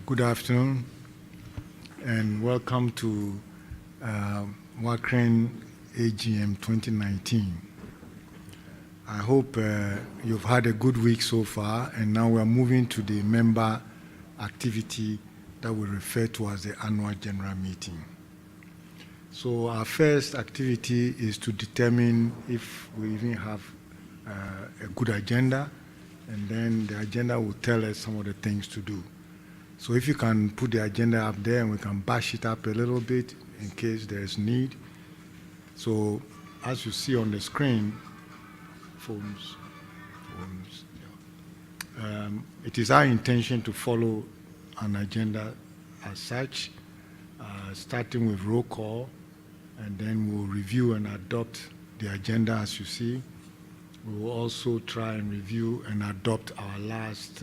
Good afternoon, and welcome to Wacren AGM 2019. I hope you've had a good week so far, and now we're moving to the member activity that we refer to as the annual general meeting. So our first activity is to determine if we even have a good agenda, and then the agenda will tell us some of the things to do. So if you can put the agenda up there and we can bash it up a little bit in case there's need. So as you see on the screen, it is our intention to follow an agenda as such, starting with roll call, and then we'll review and adopt the agenda as you see. We will also try and review and adopt our last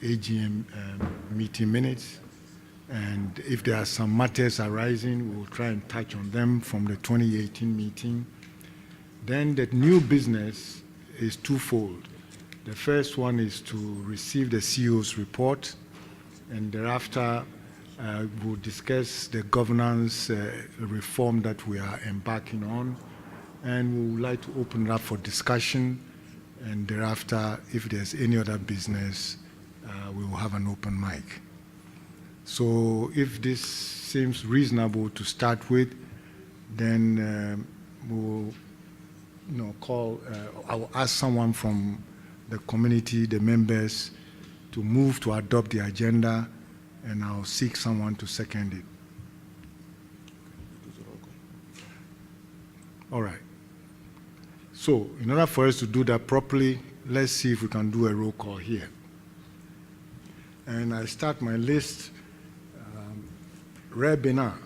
AGM meeting minutes. And if there are some matters arising, we will try and touch on them from the 2018 meeting. Then the new business is twofold. The first one is to receive the CEO's report, and thereafter we'll discuss the governance reform that we are embarking on. And we would like to open it up for discussion, and thereafter, if there's any other business, we will have an open mic. So if this seems reasonable to start with, then we'll I will ask someone from the community, the members, to move to adopt the agenda, and I'll seek someone to second it. All right. So, in order for us to do that properly, let's see if we can do a roll call here. And I start my list. Rebina,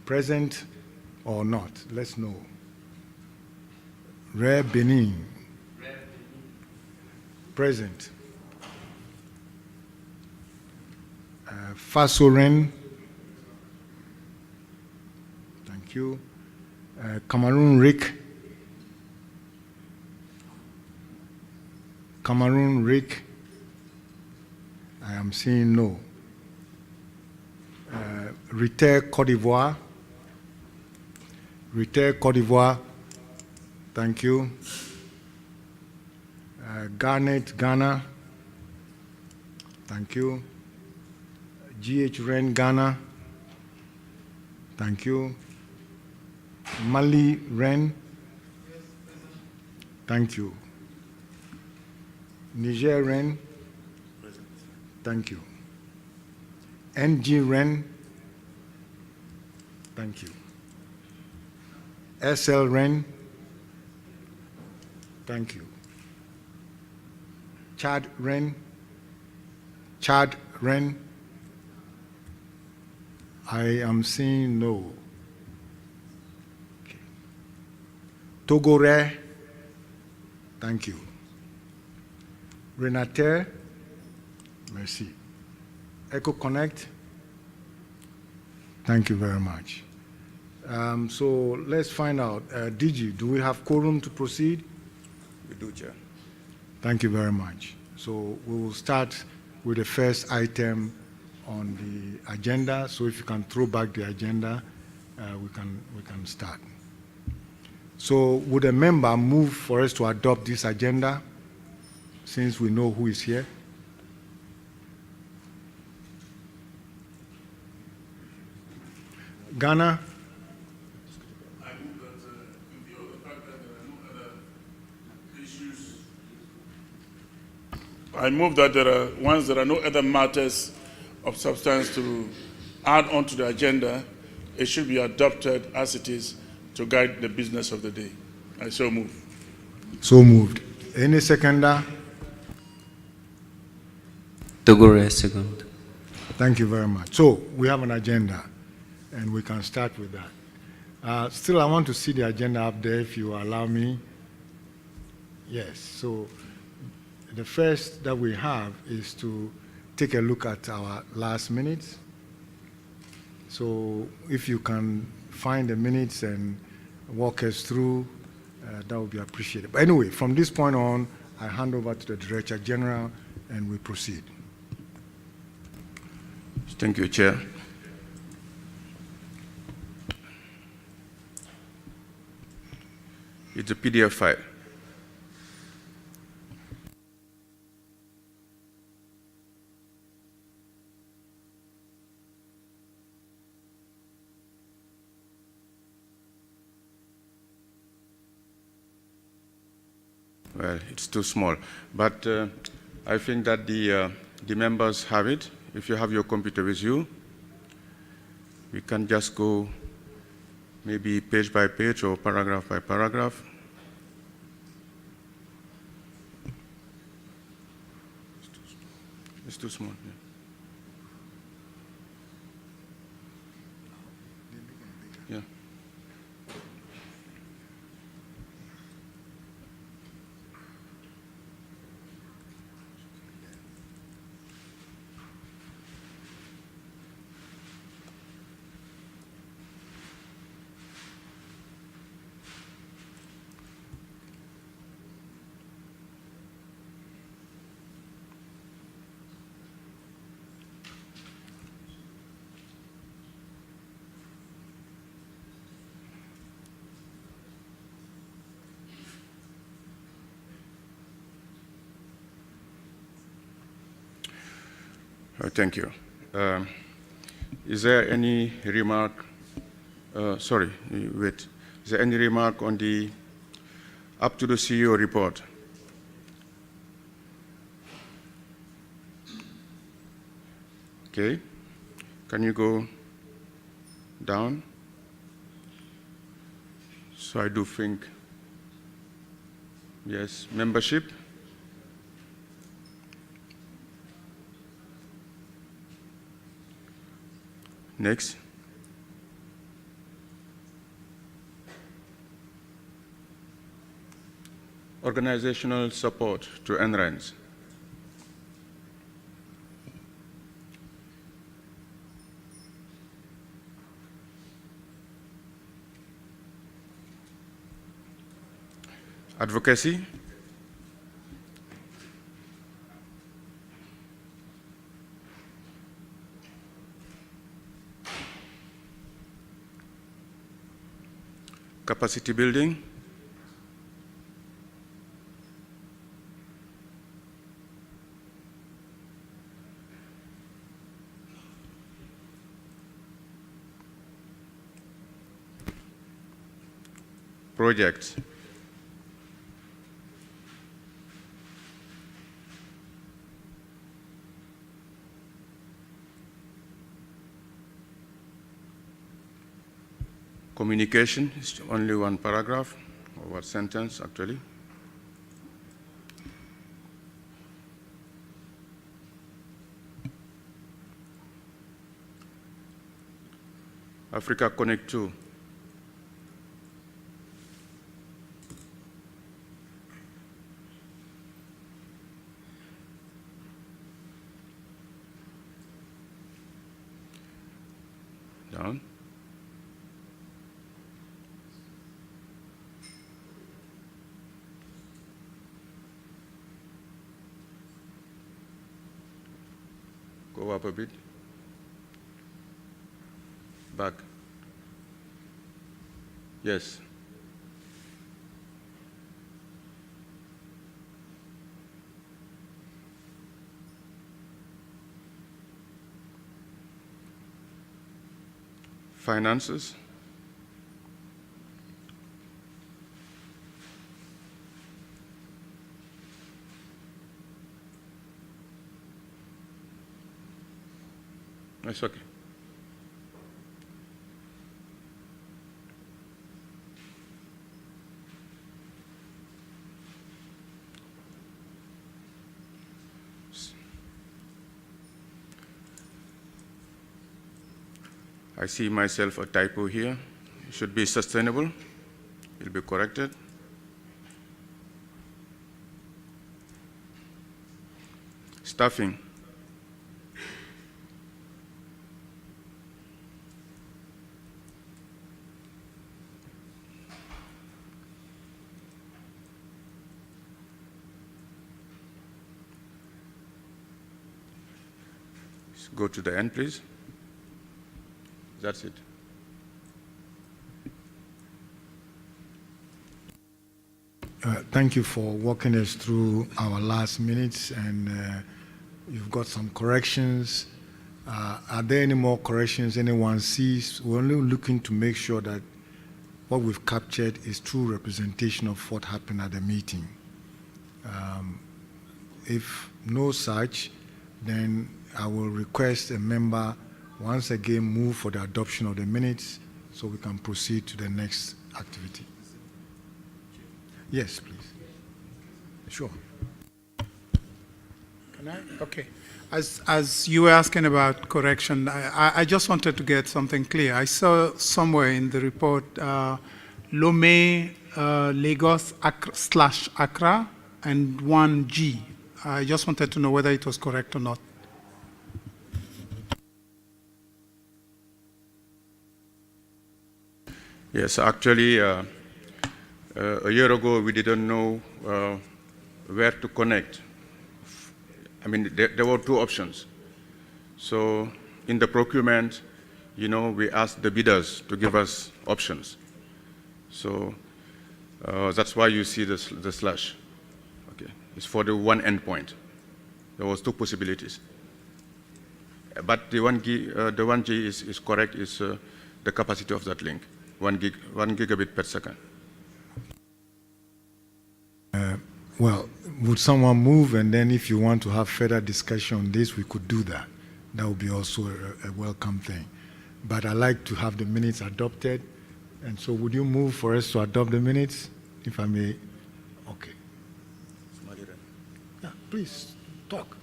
present or not? Let's know. Benin, present. Fasoren, thank you. Cameroon Rick. I am seeing no. Retail Côte d'Ivoire. Thank you. Garnet Ghana. Thank you. GH Ren Ghana. Thank you. Mali Ren. Thank you. Niger Ren. Thank you. NG Ren. Thank you. SL Ren. Thank you. Chad Ren. I am seeing no. Okay. Togore. Thank you. Renate. Merci. Echo Connect. Thank you very much. So let's find out. DG, do we have quorum to proceed? We do, Chair. Thank you very much. So we will start with the first item on the agenda. So if you can throw back the agenda, we can start. So would a member move for us to adopt this agenda, since we know who is here? Ghana? I move that in view of the fact that there are no other issues. I move that once there are no other matters of substance to add on to the agenda, it should be adopted as it is to guide the business of the day. I so move. So moved. Any seconder? Togore, second. Thank you very much. So we have an agenda, and we can start with that. Still, I want to see the agenda up there, if you allow me. Yes, so the first that we have is to take a look at our last minutes. So if you can find the minutes and walk us through, that would be appreciated. But anyway, from this point on, I hand over to the Director General and we proceed. Thank you, Chair. It's a PDF file. Well, it's too small, but I think that the members have it. If you have your computer with you, we can just go maybe page by page or paragraph by paragraph. It's too small. Yeah. Yeah. Thank you. Is there any remark? Sorry, wait. Is there any remark on the up to the CEO report? Okay. Can you go down? So I do think, yes, membership. Next. Organizational support to NRANs. Advocacy. Capacity building. Projects. Communication is only one paragraph, or one sentence actually. Africa Connect 2. Down. Go up a bit. Back. Yes. Finances. It's okay. I see myself a typo here. It should be sustainable. It will be corrected. Staffing. Let's go to the end, please. That's it. Thank you for walking us through our last minutes, and you've got some corrections. Are there any more corrections anyone sees? We're only looking to make sure that what we've captured is true representation of what happened at the meeting. If no such, then I will request a member once again move for the adoption of the minutes so we can proceed to the next activity. Yes, please. Sure. Can I? Okay. As you were asking about correction, I just wanted to get something clear. I saw somewhere in the report Lome, Lagos / Accra and 1G. I just wanted to know whether it was correct or not. Yes, actually, a year ago we didn't know where to connect. I mean, there were two options. So in the procurement, you know, we asked the bidders to give us options. So that's why you see the slash. Okay, it's for the one endpoint. There was two possibilities. But the 1G is correct, is the capacity of that link, 1 gigabit per second. Well, would someone move, and then if you want to have further discussion on this, we could do that. That would be also a welcome thing. But I'd like to have the minutes adopted, and so would you move for us to adopt the minutes, if I may? Okay. Yeah, please, talk.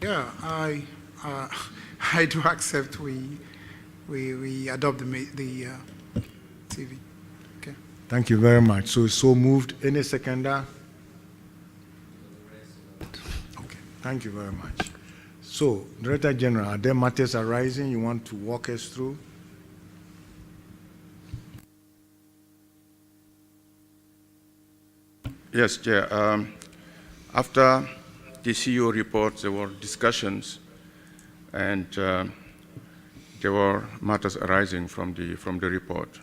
Yeah, I do accept we adopt the TV. Okay. Thank you very much. So moved. Any seconder? Okay. Thank you very much. So, Director General, are there matters arising you want to walk us through? Yes, Chair. After the CEO report, there were discussions, and there were matters arising from the report.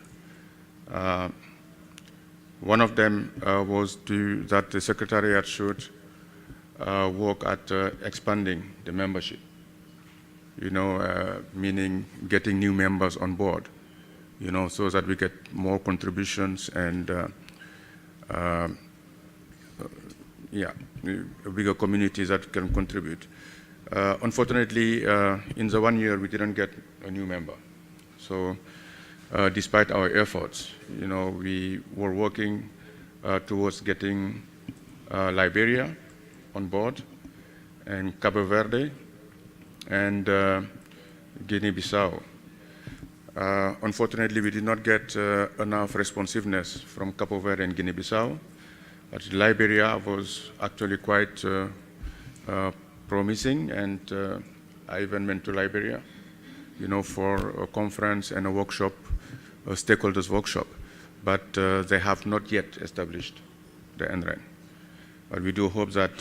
One of them was that the Secretariat should work at expanding the membership, you know, meaning getting new members on board, you know, so that we get more contributions and yeah, a bigger community that can contribute. Unfortunately, in the 1 year, we didn't get a new member. So despite our efforts, you know, we were working towards getting Liberia on board, and Cabo Verde, and Guinea-Bissau. Unfortunately, we did not get enough responsiveness from Cabo Verde and Guinea-Bissau. But Liberia was actually quite promising, and I even went to Liberia, you know, for a conference and a workshop, a stakeholders workshop. But they have not yet established the NREN. But we do hope that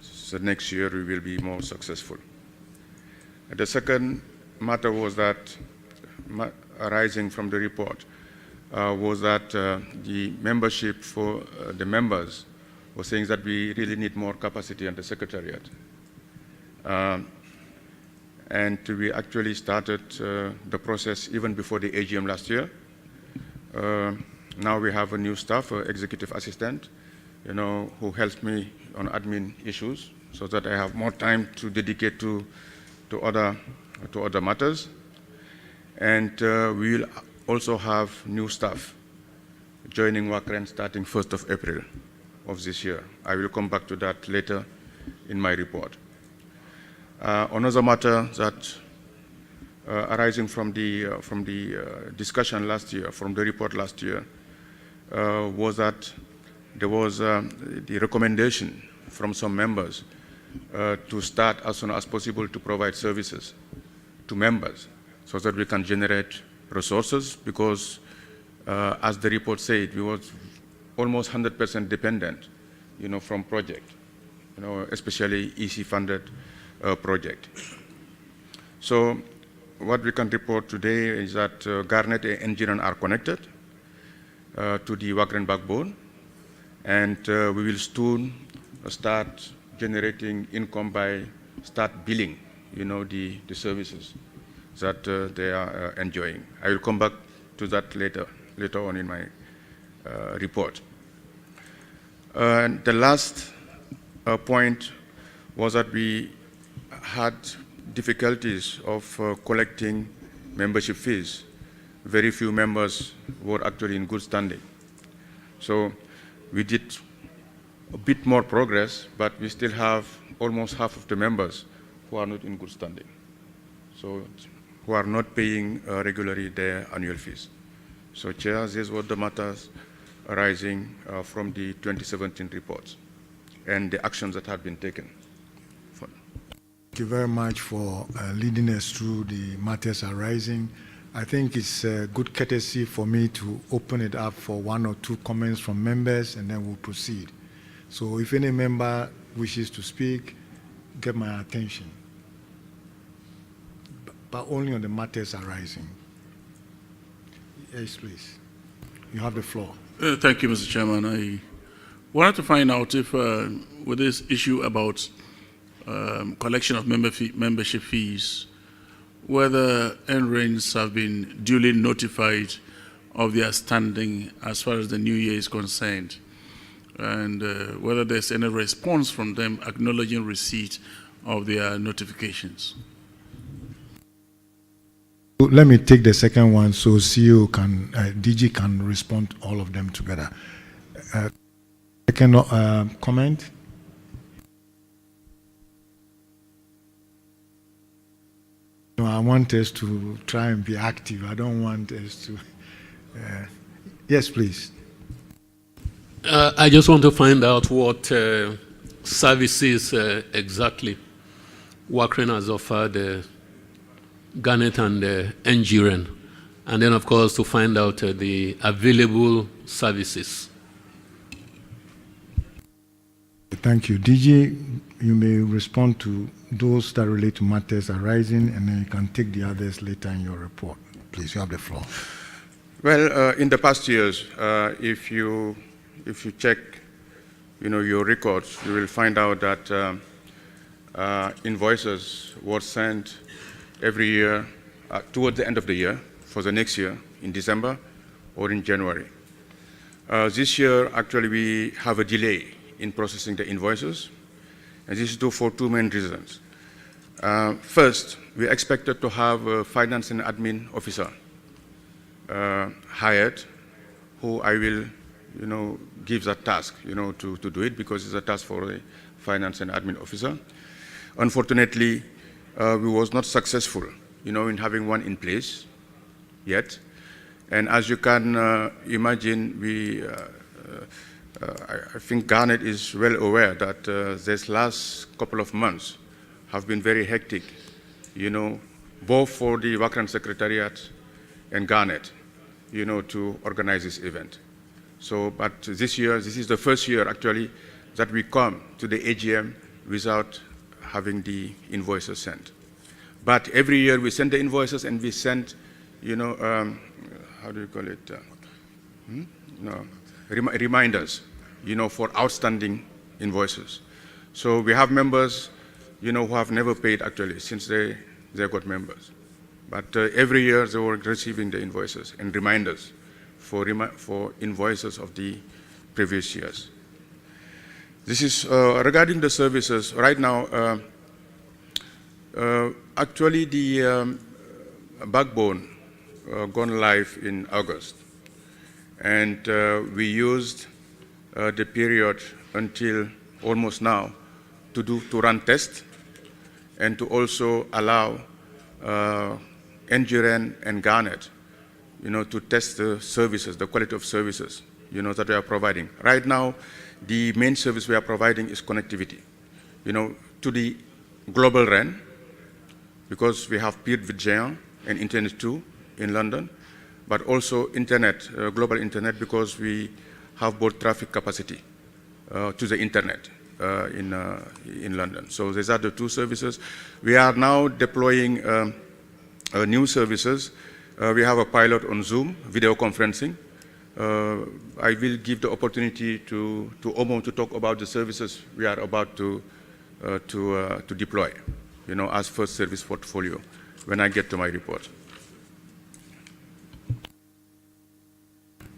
so next year we will be more successful. The second matter was that, arising from the report, was that the membership for the members was saying that we really need more capacity on the Secretariat. And we actually started the process even before the AGM last year. Now we have a new staff, executive assistant, you know, who helps me on admin issues, so that I have more time to dedicate to other matters. And we will also have new staff joining Wacren starting 1st of April of this year. I will come back to that later in my report. Another matter that arising from the discussion last year, from the report last year, was that there was the recommendation from some members to start as soon as possible to provide services to members so that we can generate resources, because as the report said, we were almost 100% dependent, you know, from project. especially EC-funded project. So what we can report today is that Garnet and Engineering are connected to the Wacren backbone, and we will soon start generating income by start billing, the services that they are enjoying. I will come back to that later on in my report. And the last point was that we had difficulties of collecting membership fees. Very few members were actually in good standing. So we did a bit more progress, but we still have almost half of the members who are not in good standing, so who are not paying regularly their annual fees. So, Chair, these were the matters arising from the 2017 reports and the actions that have been taken. Thank you very much for leading us through the matters arising. I think it's a good courtesy for me to open it up for one or two comments from members, and then we'll proceed. So if any member wishes to speak, get my attention, but only on the matters arising. Yes, please. You have the floor. Thank you, Mr. Chairman. I wanted to find out if, with this issue about collection of membership fees, whether NRENs have been duly notified of their standing as far as the new year is concerned, and whether there's any response from them acknowledging receipt of their notifications. Let me take the second one so CEO can, DG can respond to all of them together. Second comment. No, I want us to try and be active. I don't want us to. Yes, please. I just want to find out what services exactly Wacren has offered Garnet and Engineering, and then of course to find out the available services. Thank you. DG, you may respond to those that relate to matters arising, and then you can take the others later in your report. Please, you have the floor. Well, in the past years, if you check, your records, you will find out that invoices were sent every year towards the end of the year for the next year in December or in January. This year, actually, we have a delay in processing the invoices, and this is for two main reasons. First, we expected to have a finance and admin officer hired, who I will, give that task, to do it, because it's a task for the finance and admin officer. Unfortunately, we was not successful, in having one in place yet. And as you can imagine, I think Garnet is well aware that this last couple of months have been very hectic, both for the Wacren Secretariat and Garnet, to organize this event. So, but this year, this is the first year actually that we come to the AGM without having the invoices sent. But every year we send the invoices, and we send, how do you call it? Reminders, for outstanding invoices. So we have members, who have never paid actually since they got members. But every year they were receiving the invoices and reminders for invoices of the previous years. This is regarding the services. Right now, actually the backbone gone live in August. And we used the period until almost now to run tests and to also allow Engineering and Garnet, to test the services, the quality of services, that we are providing. Right now, the main service we are providing is connectivity, to the global RAN, because we have paired with Géant and Internet 2 in London, but also internet, global internet, because we have both traffic capacity to the internet, in London. So these are the two services. We are now deploying new services. We have a pilot on Zoom, video conferencing. I will give the opportunity to Omo to talk about the services we are about to deploy, as first service portfolio when I get to my report.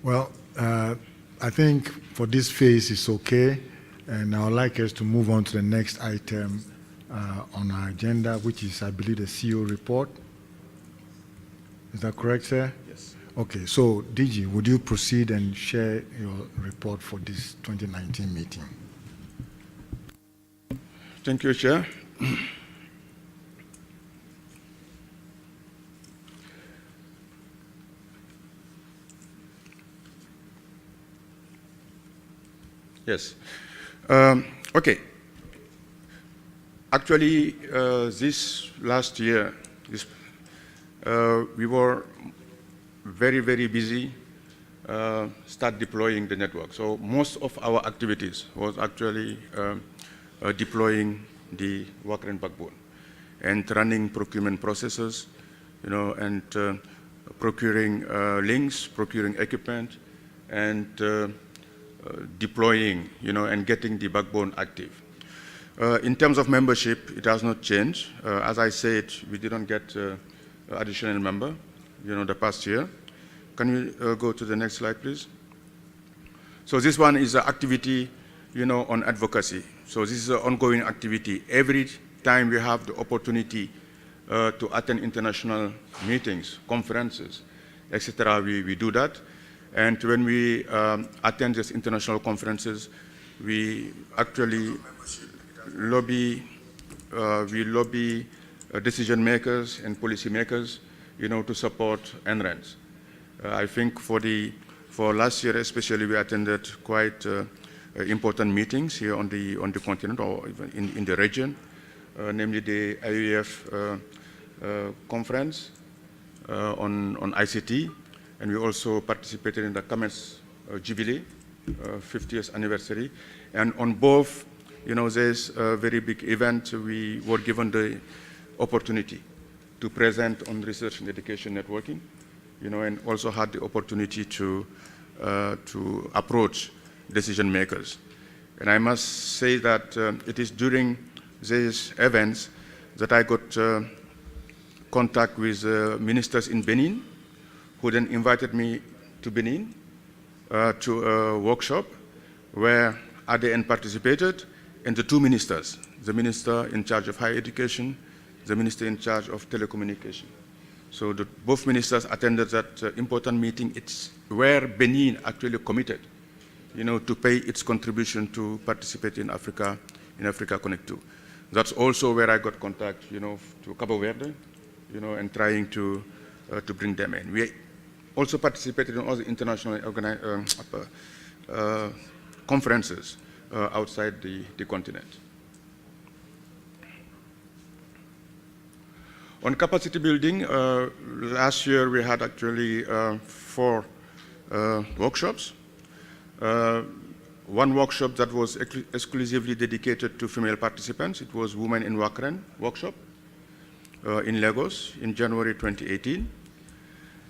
Well, I think for this phase it's okay, and I would like us to move on to the next item on our agenda, which is, I believe, the CEO report. Is that correct, sir? Yes. Okay, so DG, would you proceed and share your report for this 2019 meeting? Thank you, Chair. Yes. Okay. Actually, this last year, we were very, very busy start deploying the network. So most of our activities was actually deploying the Wacren backbone and running procurement processes, and procuring links, procuring equipment, and deploying, and getting the backbone active. In terms of membership, it has not changed. As I said, we didn't get additional member, the past year. Can you go to the next slide, please? So this one is an activity, on advocacy. So this is an ongoing activity. Every time we have the opportunity to attend international meetings, conferences, etc., we do that. And when we attend these international conferences, we actually lobby decision makers and policy makers, to support NRENs. I think for last year especially, we attended quite important meetings here on the continent or even in the region, namely the IUF conference on ICT. And we also participated in the Commerce Jubilee, 50th anniversary. And on both, there's a very big event. We were given the opportunity to present on research and education networking, and also had the opportunity to approach decision makers. And I must say that it is during these events that I got contact with ministers in Benin, who then invited me to Benin to a workshop where ADN participated, and the two ministers, the minister in charge of higher education, the minister in charge of telecommunication. So both ministers attended that important meeting. It's where Benin actually committed, to pay its contribution to participate in Africa Connect 2. That's also where I got contact, to Cabo Verde, and trying to bring them in. We also participated in other international conferences outside the continent. On capacity building, last year we had actually 4 workshops. One workshop that was exclusively dedicated to female participants. It was Women in Wacren workshop in Lagos in January 2018.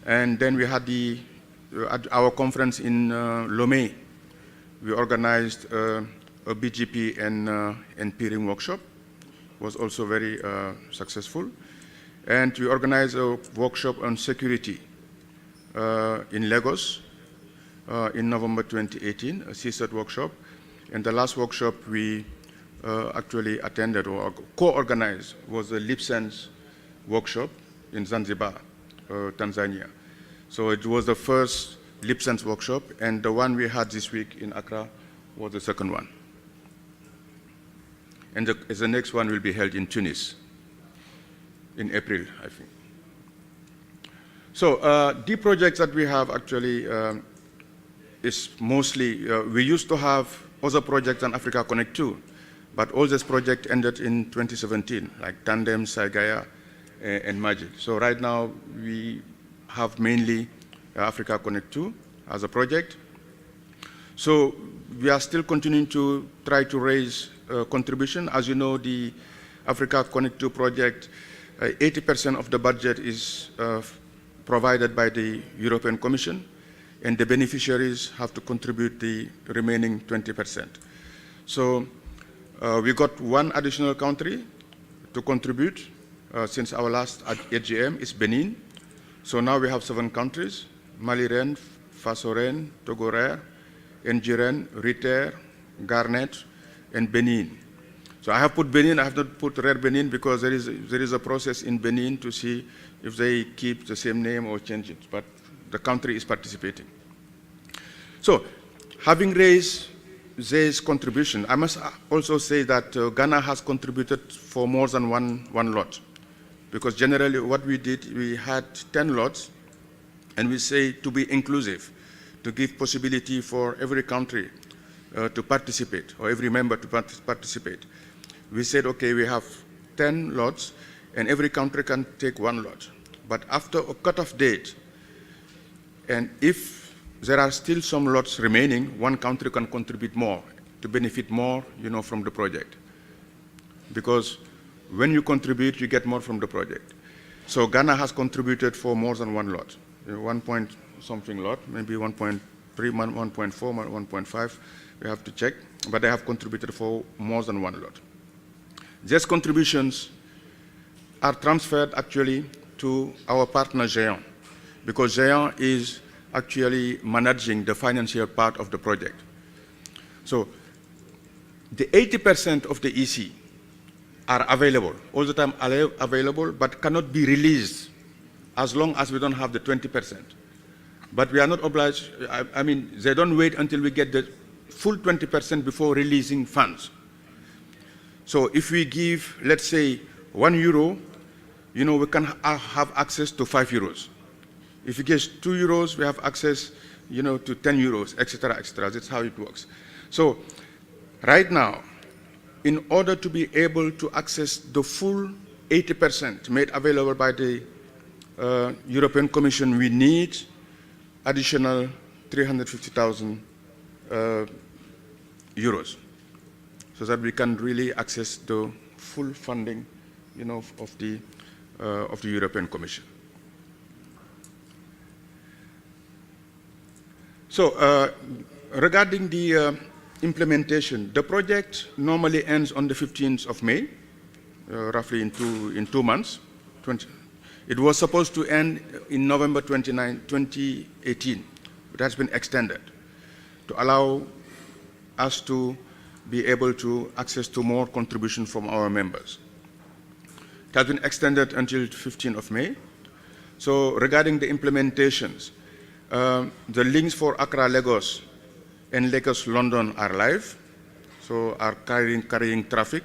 And then we had at our conference in Lomé, we organized a BGP and peering workshop. It was also very successful. And we organized a workshop on security in Lagos in November 2018, a CSAT workshop. And the last workshop we actually attended or co-organized was the LipSense workshop in Zanzibar, Tanzania. So it was the first LipSense workshop, and the one we had this week in Accra was the second one. And the next one will be held in Tunis in April, I think. So the projects that we have actually is mostly, we used to have other projects than Africa Connect 2, but all this project ended in 2017, like Tandem, Saigaya, and Magic. So right now we have mainly Africa Connect 2 as a project. So we are still continuing to try to raise contribution. As you know, the Africa Connect 2 project, 80% of the budget is provided by the European Commission, and the beneficiaries have to contribute the remaining 20%. So we got one additional country to contribute since our last AGM is Benin. So now we have 7 countries: Maliren, Fasoren, Togorer, Ngiren, Riter, Garnet, and Benin. So I have put Benin, I have not put Rare Benin because there is a process in Benin to see if they keep the same name or change it, but the country is participating. So having raised this contribution, I must also say that Ghana has contributed for more than one lot, because generally what we did, we had 10 lots, and we say to be inclusive, to give possibility for every country to participate, or every member to participate. We said, okay, we have 10 lots, and every country can take 1 lot. But after a cutoff date, and if there are still some lots remaining, one country can contribute more to benefit more, from the project. Because when you contribute, you get more from the project. So Ghana has contributed for more than 1 lot, 1 point something lot, maybe 1.3, 1.4, 1.5. We have to check, but they have contributed for more than 1 lot. These contributions are transferred actually to our partner Géant, because Géant is actually managing the financial part of the project. So the 80% of the EC are available, all the time available, but cannot be released as long as we don't have the 20%. But we are not obliged, I mean, they don't wait until we get the full 20% before releasing funds. So if we give, let's say, €1, we can have access to €5. If we get €2, we have access, to €10, etc., etc. That's how it works. So right now, in order to be able to access the full 80% made available by the European Commission, we need additional 350,000 euros, so that we can really access the full funding, of the European Commission. So regarding the implementation, the project normally ends on the 15th of May, roughly in two months. It was supposed to end in November 29, 2018, but has been extended to allow us to be able to access to more contribution from our members. It has been extended until 15th of May. So regarding the implementations, the links for Accra, Lagos, and Lagos, London are live, so are carrying traffic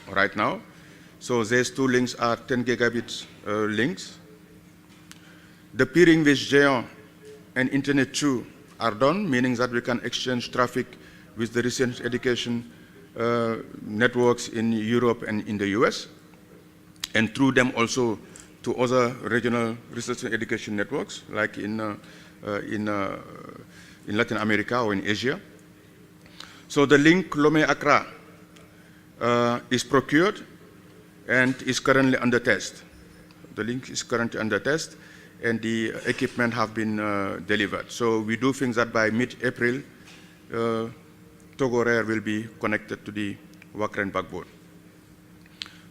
right now. So these 2 links are 10 gigabit links. The peering with Géant and Internet 2 are done, meaning that we can exchange traffic with the recent education networks in Europe and in the US, and through them also to other regional research and education networks, like in Latin America or in Asia. So the link Lomé-Accra is procured and is currently under test. The link is currently under test, and the equipment have been delivered. So we do think that by mid-April, Togorer will be connected to the Wacren backbone.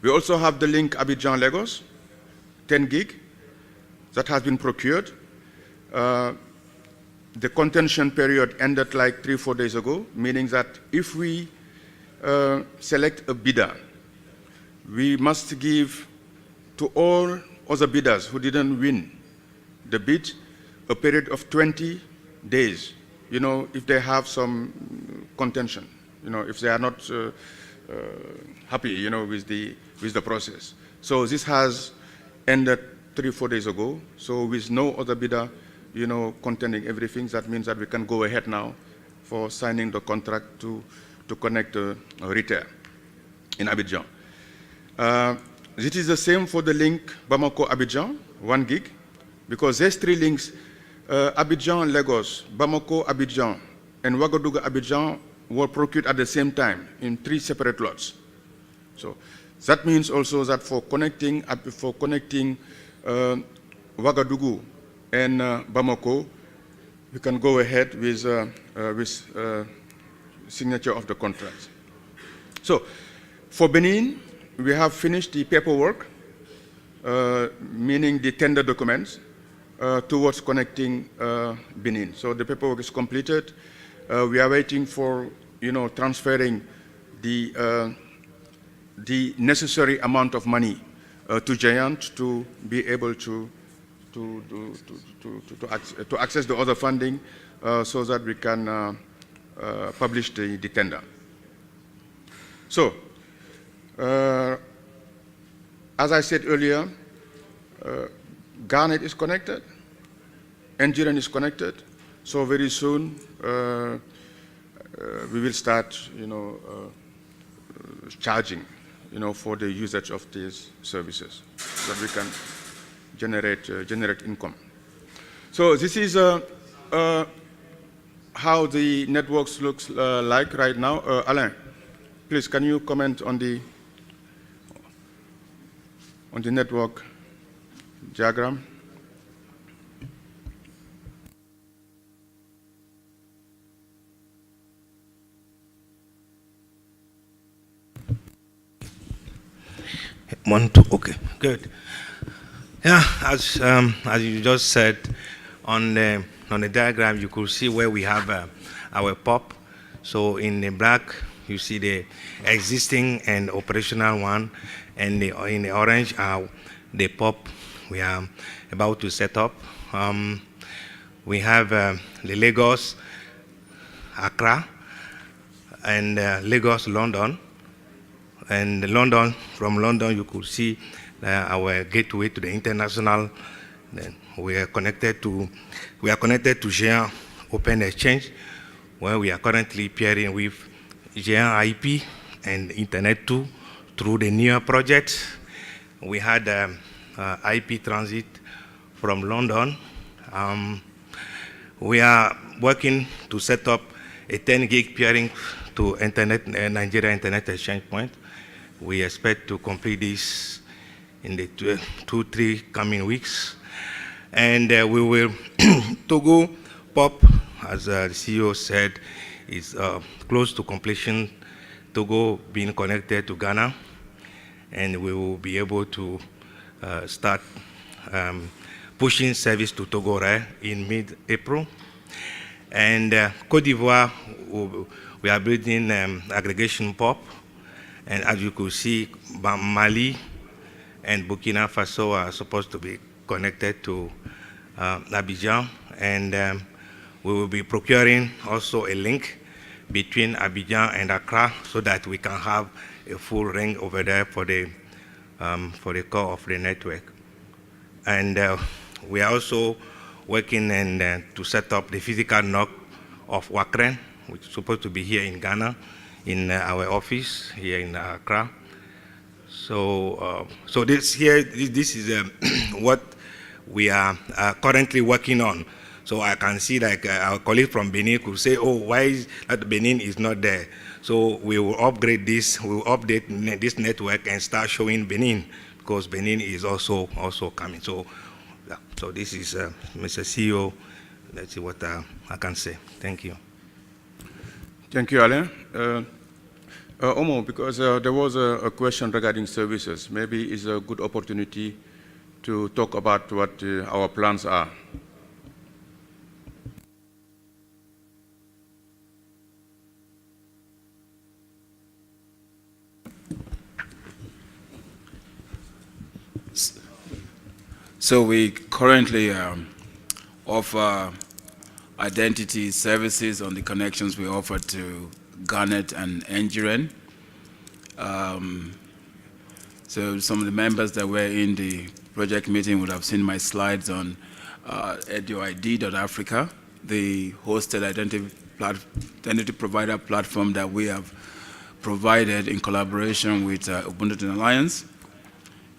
We also have the link Abidjan-Lagos, 10 gig, that has been procured. The contention period ended like 3-4 days ago, meaning that if we select a bidder, we must give to all other bidders who didn't win the bid a period of 20 days, if they have some contention, if they are not happy, with the process. So this has ended 3-4 days ago. So with no other bidder, contending everything, that means that we can go ahead now for signing the contract to connect retail in Abidjan. It is the same for the link Bamako-Abidjan, 1 gig, because these 3 links, Abidjan-Lagos, Bamako-Abidjan, and Ouagadougou-Abidjan, were procured at the same time in 3 separate lots. So that means also that for connecting Ouagadougou and Bamako, we can go ahead with signature of the contract. So for Benin, we have finished the paperwork, meaning the tender documents, towards connecting Benin. So the paperwork is completed. We are waiting for, transferring the necessary amount of money to Giant to be able to access the other funding so that we can publish the tender. So, as I said earlier, Garnet is connected, Engineering is connected, so very soon we will start, charging, for the usage of these services, so that we can generate income. So this is how the networks looks like right now. Alain, please, can you comment on the network diagram? Okay, good. Yeah, as you just said, on the diagram, you could see where we have our POP. So in the black, you see the existing and operational one, and in the orange are the POP we are about to set up. We have the Lagos, Accra, and Lagos, London. And from London, you could see our gateway to the international. Then we are connected to Géant Open Exchange, where we are currently pairing with Géant IP and Internet 2 through the NEAR project. We had IP transit from London. We are working to set up a 10 gig pairing to Nigeria Internet Exchange Point. We expect to complete this in the 2-3 coming weeks. And we will, Togo POP, as the CEO said, is close to completion. Togo being connected to Ghana, and we will be able to start pushing service to Togo in mid-April. And Côte d'Ivoire, we are building aggregation POP. And as you could see, Mali and Burkina Faso are supposed to be connected to Abidjan. And we will be procuring also a link between Abidjan and Accra so that we can have a full ring over there for the core of the network. And we are also working to set up the physical NOC of Wacren, which is supposed to be here in Ghana, in our office here in Accra. So, this is what we are currently working on. So I can see like our colleague from Benin could say, oh, why is that Benin is not there? So we will upgrade this, we will update this network and start showing Benin, because Benin is also coming. So, yeah, so this is Mr. CEO. Let's see what I can say. Thank you. Thank you, Alain. Omo, because there was a question regarding services, maybe it's a good opportunity to talk about what our plans are. So we currently offer identity services on the connections we offer to Garnet and Engineering. So some of the members that were in the project meeting would have seen my slides on eduid.africa, the hosted identity provider platform that we have provided in collaboration with Ubuntu Alliance.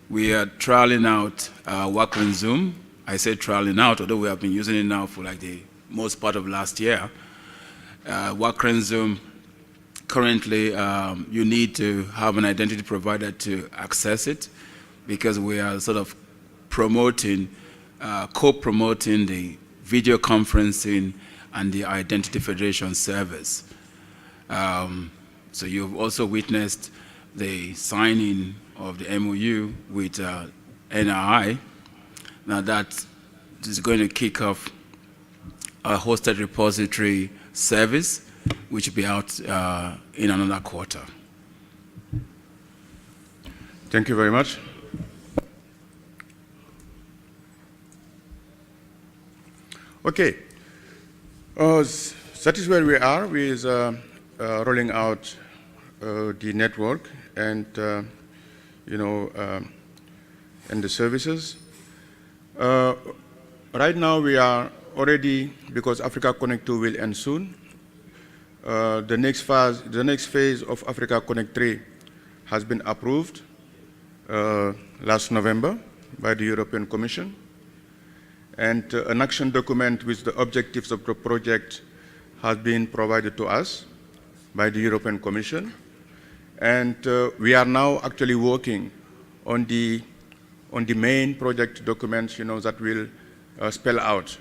We are trialing out Wacren Zoom. I say trialing out, although we have been using it now for like the most part of last year. Wacren Zoom currently you need to have an identity provider to access it, because we are sort of promoting, co-promoting the video conferencing and the Identity Federation service. So you've also witnessed the signing of the MOU with NRI. Now that is going to kick off a hosted repository service, which will be out in another quarter. Thank you very much. Okay, that is where we are with rolling out the network and and the services. Right now we are already, because Africa Connect 2 will end soon. The next phase of Africa Connect 3 has been approved last November by the European Commission. And an action document with the objectives of the project has been provided to us by the European Commission. And we are now actually working on the main project documents, that will spell out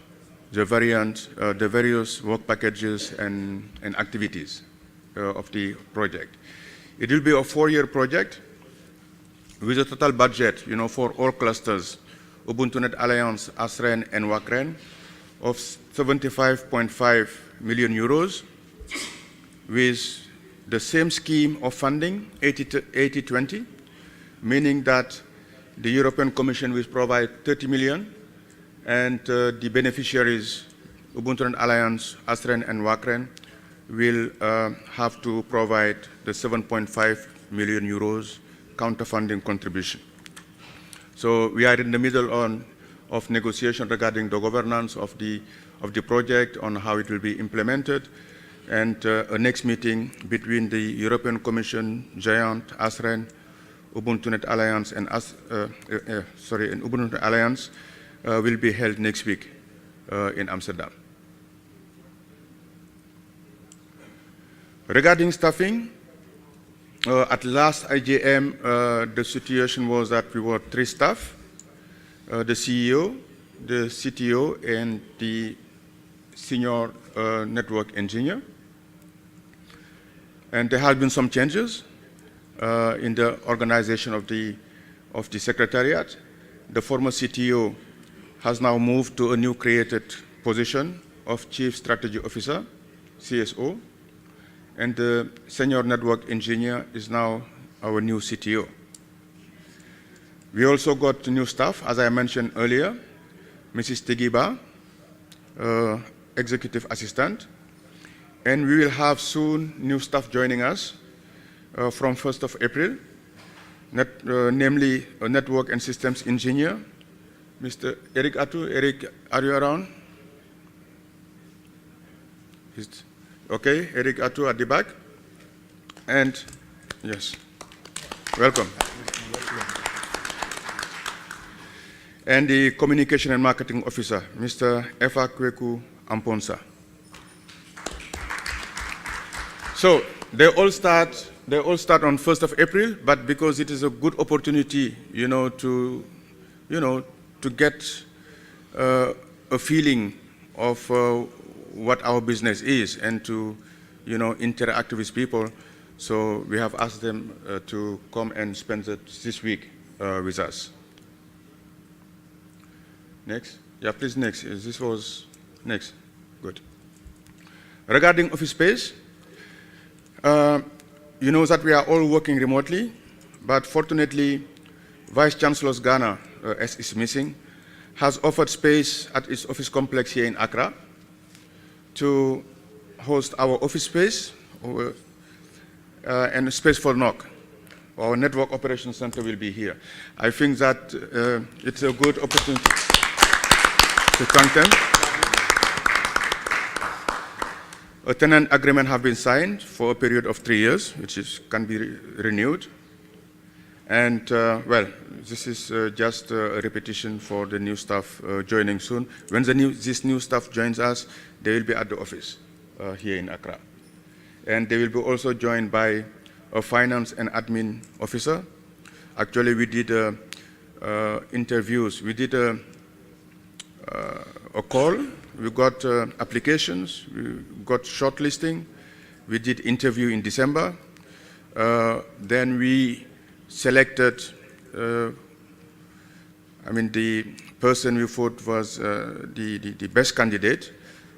the various work packages and activities of the project. It will be a 4-year project with a total budget, for all clusters, Ubuntu Net Alliance, ASREN, and Wacren, of 75.5 million euros, with the same scheme of funding, 80-20, meaning that the European Commission will provide 30 million, and the beneficiaries, Ubuntu Net Alliance, ASREN, and Wacren, will have to provide the 7.5 million euros counter-funding contribution. So we are in the middle of negotiation regarding the governance of the project, on how it will be implemented, and a next meeting between the European Commission, Giant, ASREN, Ubuntu Net Alliance, and Ubuntu Net Alliance will be held next week in Amsterdam. Regarding staffing, at last IGM, the situation was that we were 3 staff, the CEO, the CTO, and the senior network engineer. And there have been some changes in the organization of the secretariat. The former CTO has now moved to a new created position of Chief Strategy Officer, CSO. And the senior network engineer is now our new CTO. We also got new staff, as I mentioned earlier, Mrs. Tegiba, executive assistant, and we will have soon new staff joining us from 1st of April, namely a network and systems engineer, Mr. Eric Atu. Eric, are you around? Okay, Eric Atu at the back. And yes, welcome. And the communication and marketing officer, Mr. Efa Kweku Amponsa. So they all start on 1st of April, but because it is a good opportunity, to get a feeling of what our business is, and to, interact with people. So we have asked them to come and spend this week with us. Next. Yeah, please, next. This was next. Good. Regarding office space, you know that we are all working remotely, but fortunately, Vice Chancellor's Ghana, as is missing, has offered space at its office complex here in Accra to host our office space and space for NOC. Our Network Operations Center will be here. I think that it's a good opportunity to thank them. A tenant agreement has been signed for a period of 3 years, which can be renewed. And well, this is just a repetition for the new staff joining soon. When this new staff joins us, they will be at the office here in Accra. and they will be also joined by a finance and admin officer. Actually, we did interviews. We did a call. We got applications. We got shortlisting. We did interview in December. Then we selected, the person we thought was the best candidate.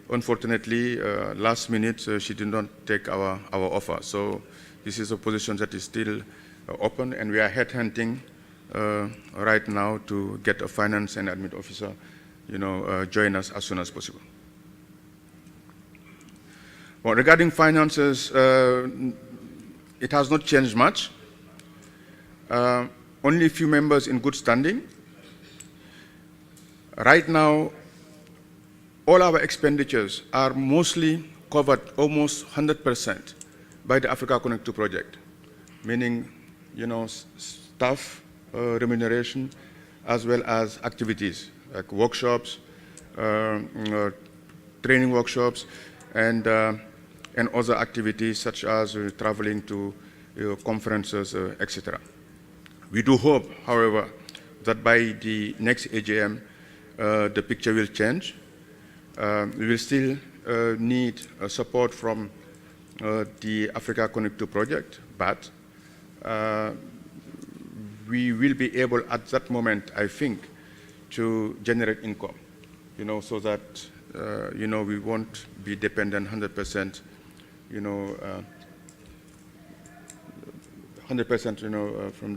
Unfortunately, last minute, she did not take our offer. So this is a position that is still open, and we are headhunting right now to get a finance and admin officer, join us as soon as possible. Well, regarding finances, it has not changed much. Only a few members in good standing. Right now, all our expenditures are mostly covered almost 100% by the Africa Connect 2 project, meaning, staff remuneration, as well as activities like workshops, training workshops, and other activities such as traveling to conferences, etc. We do hope, however, that by the next AGM, the picture will change. We will still need support from the Africa Connect 2 project, but we will be able at that moment, I think, to generate income, so that, we won't be dependent 100%, 100%, from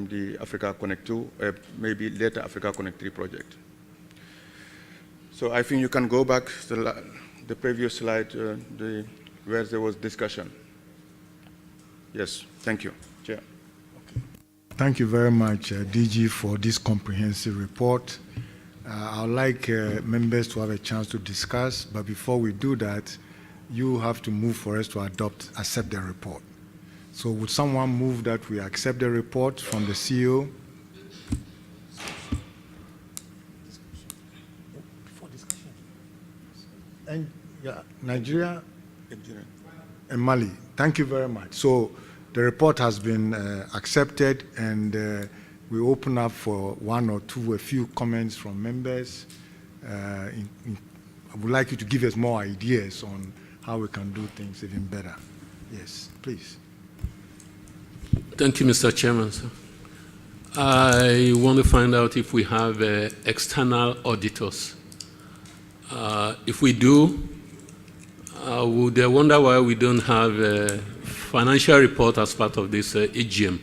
the Africa Connect 2, maybe later Africa Connect 3 project. So I think you can go back to the previous slide, where there was discussion. Yes, thank you, Chair. Okay. Thank you very much, DG, for this comprehensive report. I would like members to have a chance to discuss, but before we do that, you have to move for us to accept the report. So would someone move that we accept the report from the CEO? And Nigeria and Mali. Thank you very much. So the report has been accepted, and we open up for a few comments from members. I would like you to give us more ideas on how we can do things even better. Yes, please. Thank you, Mr. Chairman. Sir. I want to find out if we have external auditors. If we do, would I wonder why we don't have a financial report as part of this EGM,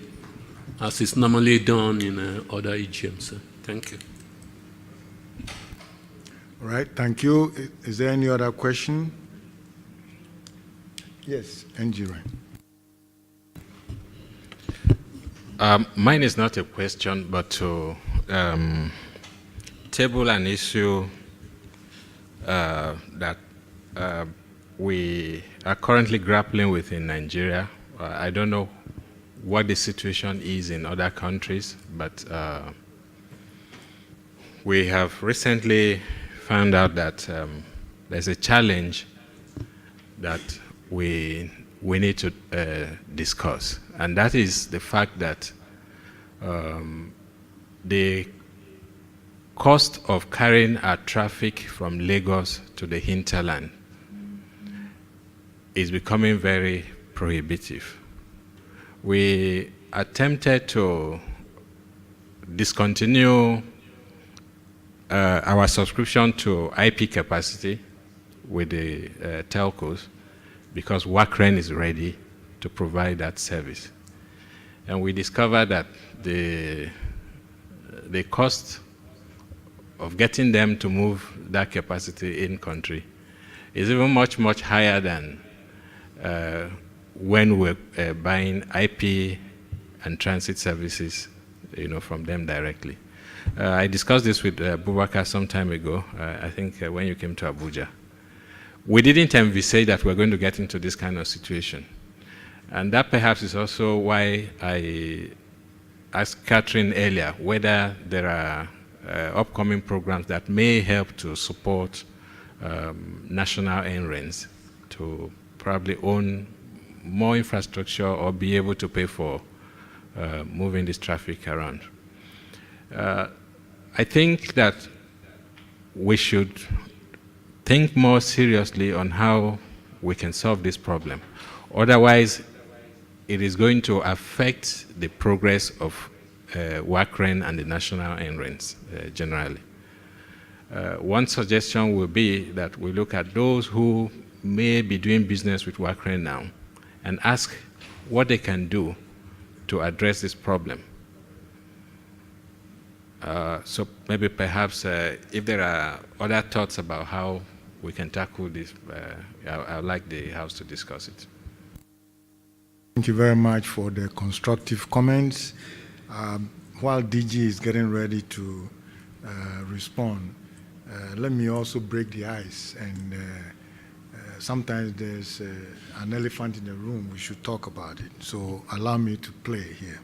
as is normally done in other EGMs. Sir. Thank you. All right, thank you. Is there any other question? Yes, NG Ryan. Mine is not a question, but to table an issue that we are currently grappling with in Nigeria. I don't know what the situation is in other countries, but we have recently found out that there's a challenge that we need to discuss, and that is the fact that the cost of carrying our traffic from Lagos to the hinterland is becoming very prohibitive. We attempted to discontinue our subscription to IP capacity with the telcos because Wacren is ready to provide that service. And we discovered that the cost of getting them to move that capacity in country is even much, much higher than when we're buying IP and transit services, from them directly. I discussed this with Boubacar some time ago, I think when you came to Abuja. We didn't envisage that we're going to get into this kind of situation. And that perhaps is also why I asked Catherine earlier whether there are upcoming programs that may help to support national entrants to probably own more infrastructure or be able to pay for moving this traffic around. I think that we should think more seriously on how we can solve this problem. Otherwise, it is going to affect the progress of Wacren and the national NRENs generally. One suggestion will be that we look at those who may be doing business with Wacren now and ask what they can do to address this problem. So maybe perhaps if there are other thoughts about how we can tackle this, I would like the House to discuss it. Thank you very much for the constructive comments. While DG is getting ready to respond, let me also break the ice. And sometimes there's an elephant in the room, we should talk about it. So allow me to play here.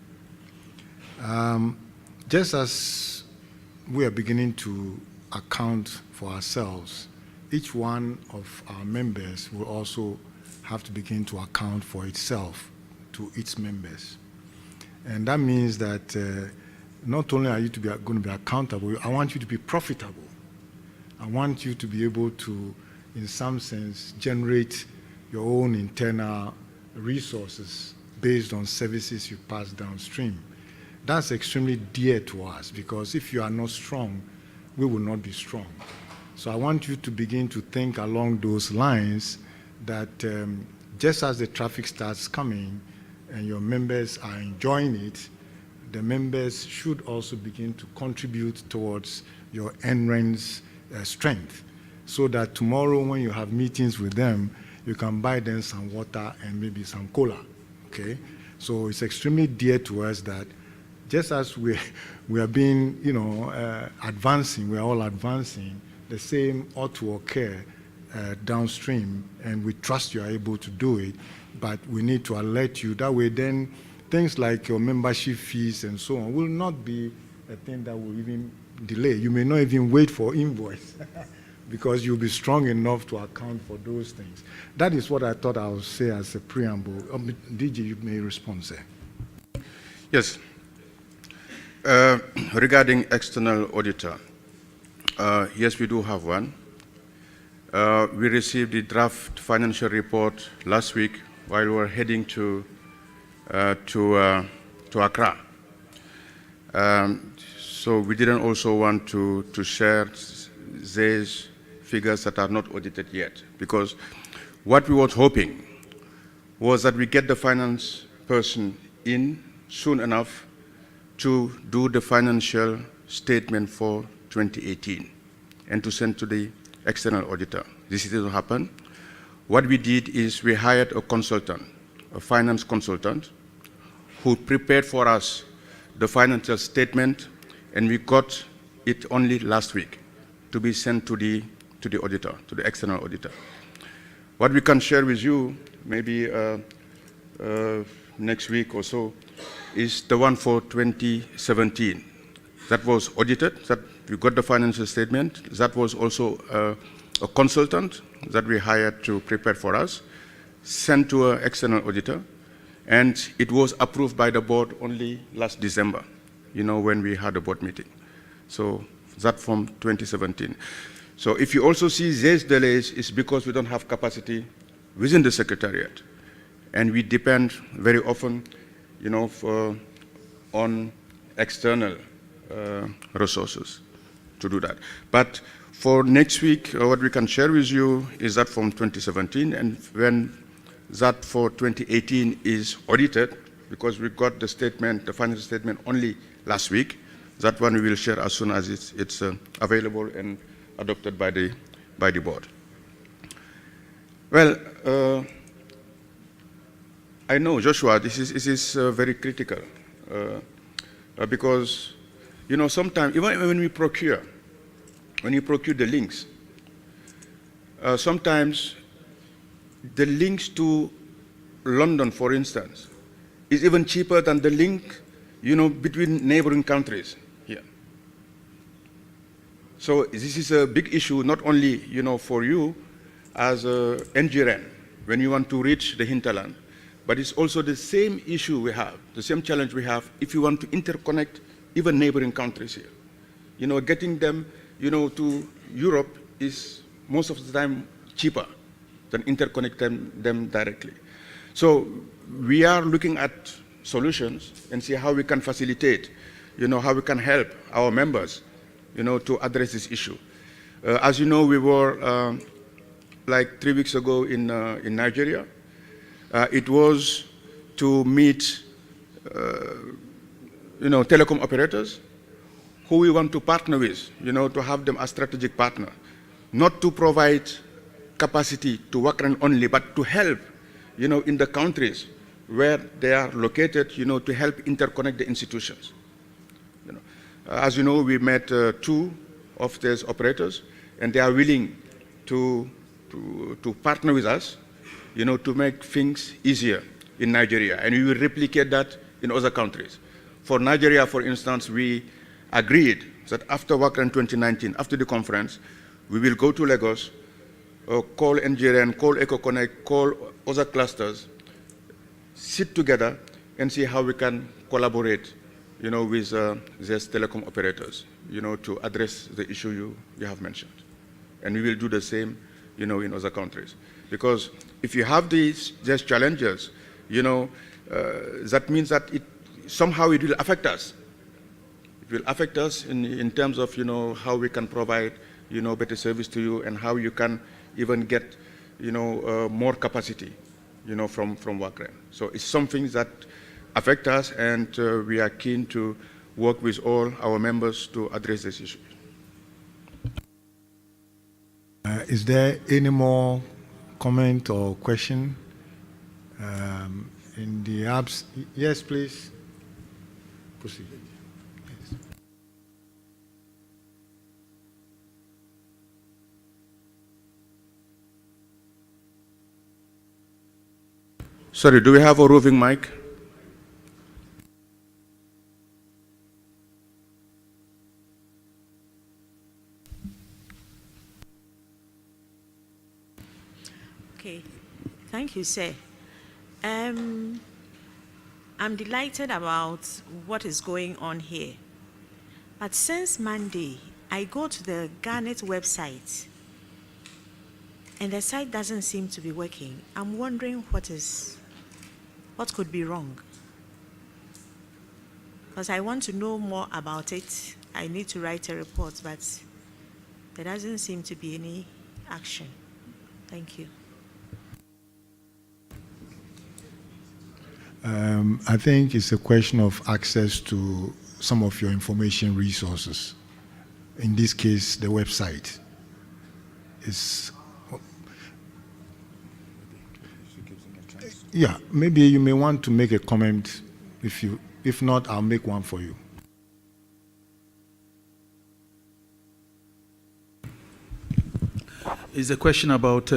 Just as we are beginning to account for ourselves, each one of our members will also have to begin to account for itself to its members. And that means that not only are you going to be accountable, I want you to be profitable. I want you to be able to, in some sense, generate your own internal resources based on services you pass downstream. That's extremely dear to us, because if you are not strong, we will not be strong. So I want you to begin to think along those lines, that just as the traffic starts coming and your members are enjoying it, the members should also begin to contribute towards your NREN's strength, so that tomorrow when you have meetings with them, you can buy them some water and maybe some cola, okay? So it's extremely dear to us that just as we are being, advancing, we are all advancing, the same ought to occur downstream, and we trust you are able to do it, but we need to alert you. That way then things like your membership fees and so on will not be a thing that will even delay. You may not even wait for invoice because you'll be strong enough to account for those things. That is what I thought I would say as a preamble. DG, you may respond, sir. Yes. Regarding external auditor, yes, we do have one. We received the draft financial report last week while we were heading to Accra. So we didn't also want to share these figures that are not audited yet, because what we were hoping was that we get the finance person in soon enough to do the financial statement for 2018 and to send to the external auditor. This didn't happen. What we did is we hired a consultant, a finance consultant, who prepared for us the financial statement, and we got it only last week to be sent to the auditor, to the external auditor. What we can share with you, maybe next week or so, is the one for 2017. That was audited, that we got the financial statement. That was also a consultant that we hired to prepare for us, sent to an external auditor, and it was approved by the board only last December, when we had a board meeting. So that from 2017. So if you also see these delays, it's because we don't have capacity within the Secretariat. And we depend very often, on external resources to do that. But for next week, what we can share with you is that from 2017, and when that for 2018 is audited, because we got the statement, the financial statement only last week, that one we will share as soon as it's available and adopted by the board. Well, I know, Joshua, this is very critical because, sometimes, even when we procure the links, sometimes the links to London, for instance, is even cheaper than the link, between neighboring countries here. So this is a big issue, not only, for you as a NGRN, when you want to reach the hinterland. But it's also the same issue we have, the same challenge we have if you want to interconnect even neighboring countries here. You know, getting them, you know, to Europe is most of the time cheaper than interconnecting them directly. So we are looking at solutions and see how we can facilitate, you know, how we can help our members, you know, to address this issue. As you know, we were like 3 weeks ago in Nigeria. It was to meet, you know, telecom operators who we want to partner with, you know, to have them as strategic partner, not to provide capacity to Wacren only, but to help, you know, in the countries where they are located, you know, to help interconnect the institutions. You know, as you know, we met 2 of these operators, and they are willing to partner with us, you know, to make things easier in Nigeria, and we will replicate that in other countries. For Nigeria, for instance, we agreed that after Wacren 2019, after the conference, we will go to Lagos, call NGRN, call EcoConnect, call other clusters, sit together and see how we can collaborate, you know, with these telecom operators, you know, to address the issue you have mentioned. And we will do the same, you know, in other countries. Because if you have these challenges, you know, that means that somehow it will affect us. It will affect us in terms of, you know, how we can provide, you know, better service to you and how you can even get, you know, more capacity, you know, from Wacren. So it's something that affects us, and we are keen to work with all our members to address this issue. Is there any more comment or question? In the apps? Yes, please. Proceed. Yes. Sorry, do we have a roving mic? Okay, thank you, sir. I'm delighted about what is going on here. But since Monday, I go to the Garnet website, and the site doesn't seem to be working. I'm wondering what could be wrong. Because I want to know more about it. I need to write a report, but there doesn't seem to be any action. Thank you. I think it's a question of access to some of your information resources. In this case, the website is. Yeah, maybe you may want to make a comment. If not, I'll make one for you. Is the question about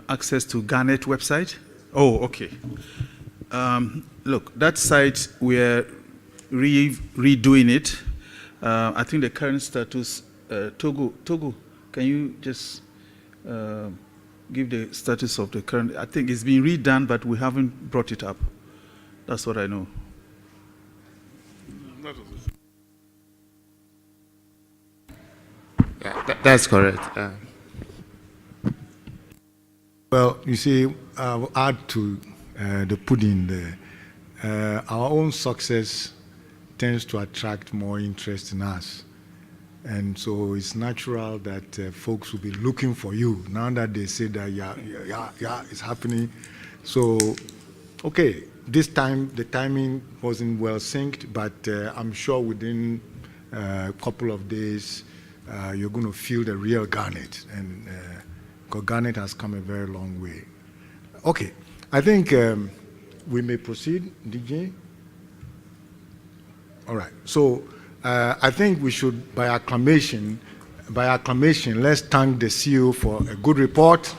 access to Garnet website? Oh, okay. Look, that site, we're redoing it. I think the current status, Togo, can you just give the status of the current? I think it's been redone, but we haven't brought it up. That's what I know. Yeah, that's correct. Well, you see, I'll add to the pudding there. Our own success tends to attract more interest in us. And so it's natural that folks will be looking for you now that they say that, yeah, it's happening. So, okay, this time the timing wasn't well synced, but I'm sure within a couple of days you're going to feel the real Garnet. And because Garnet has come a very long way. Okay, I think we may proceed, DJ. All right, so I think we should, by acclamation, let's thank the CEO for a good report.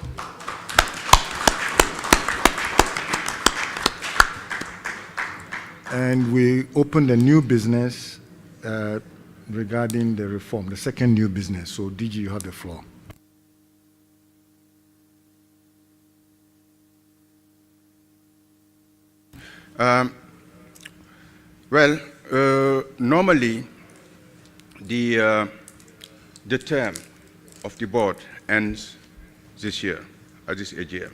And we opened a new business regarding the reform, the second new business. So DG, you have the floor. Um, normally, the term of the board ends this year, at this AGM.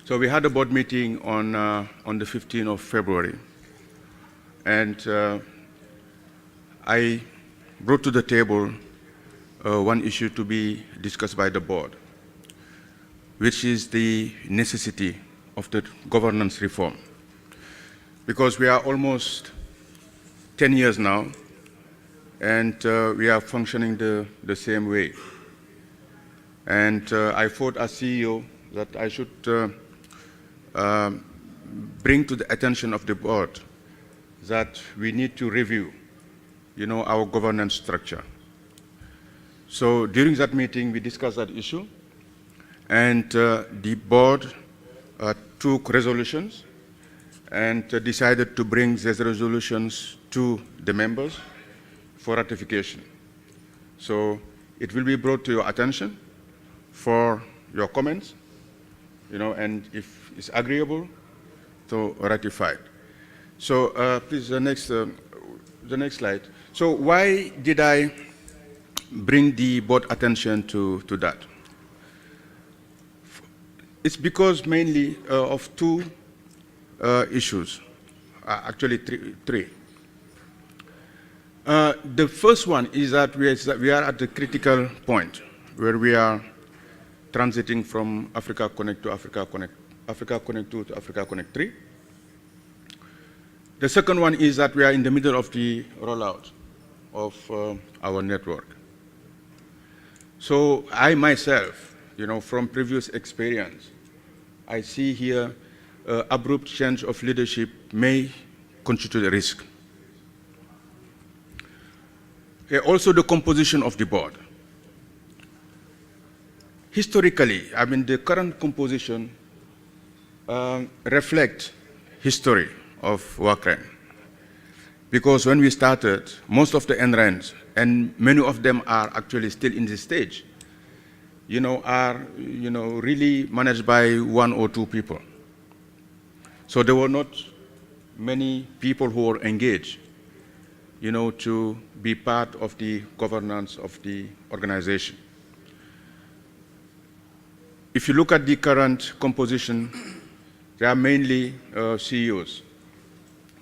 So we had a board meeting on the 15th of February, and I brought to the table one issue to be discussed by the board, which is the necessity of the governance reform. Because we are almost 10 years now, and we are functioning the same way. And I thought as CEO that I should bring to the attention of the board that we need to review, our governance structure. So during that meeting, we discussed that issue, and the board took resolutions and decided to bring these resolutions to the members for ratification. So it will be brought to your attention for your comments, and if it's agreeable, to ratify it. So please, the next slide. So why did I bring the board attention to that? It's because mainly of two issues, actually three. The first one is that we are at the critical point where we are transiting from Africa Connect to Africa Connect 2 to Africa Connect 3. The second one is that we are in the middle of the rollout of our network. So I myself, from previous experience, I see here abrupt change of leadership may constitute a risk. Also the composition of the board. Historically, the current composition reflects history of Wacren. Because when we started, most of the NRANs, and many of them are actually still in this stage, are really managed by one or two people. So there were not many people who were engaged, to be part of the governance of the organization. If you look at the current composition, they are mainly CEOs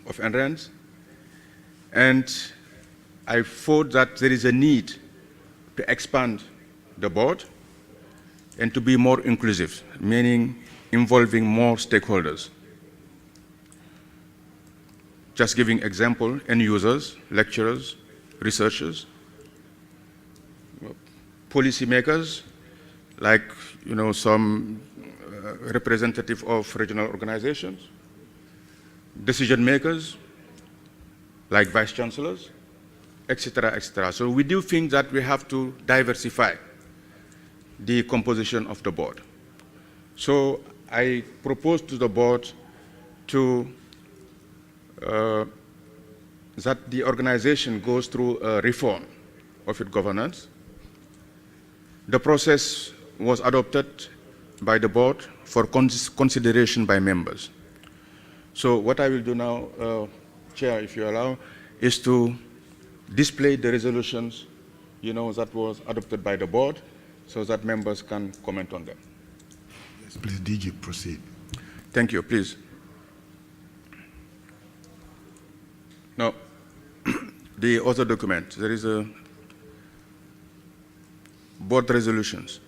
of NRANs, and I thought that there is a need to expand the board and to be more inclusive, meaning involving more stakeholders. Just giving example, end users, lecturers, researchers, policymakers, like some representative of regional organizations, decision makers, like vice chancellors, etc., etc. So we do think that we have to diversify the composition of the board. So I propose to the board to that the organization goes through a reform of its governance. The process was adopted by the board for consideration by members. So what I will do now, Chair, if you allow, is to display the resolutions, that was adopted by the board, so that members can comment on them. Yes, please, DG, proceed. Thank you, please. Now, the other document, there is a board resolutions.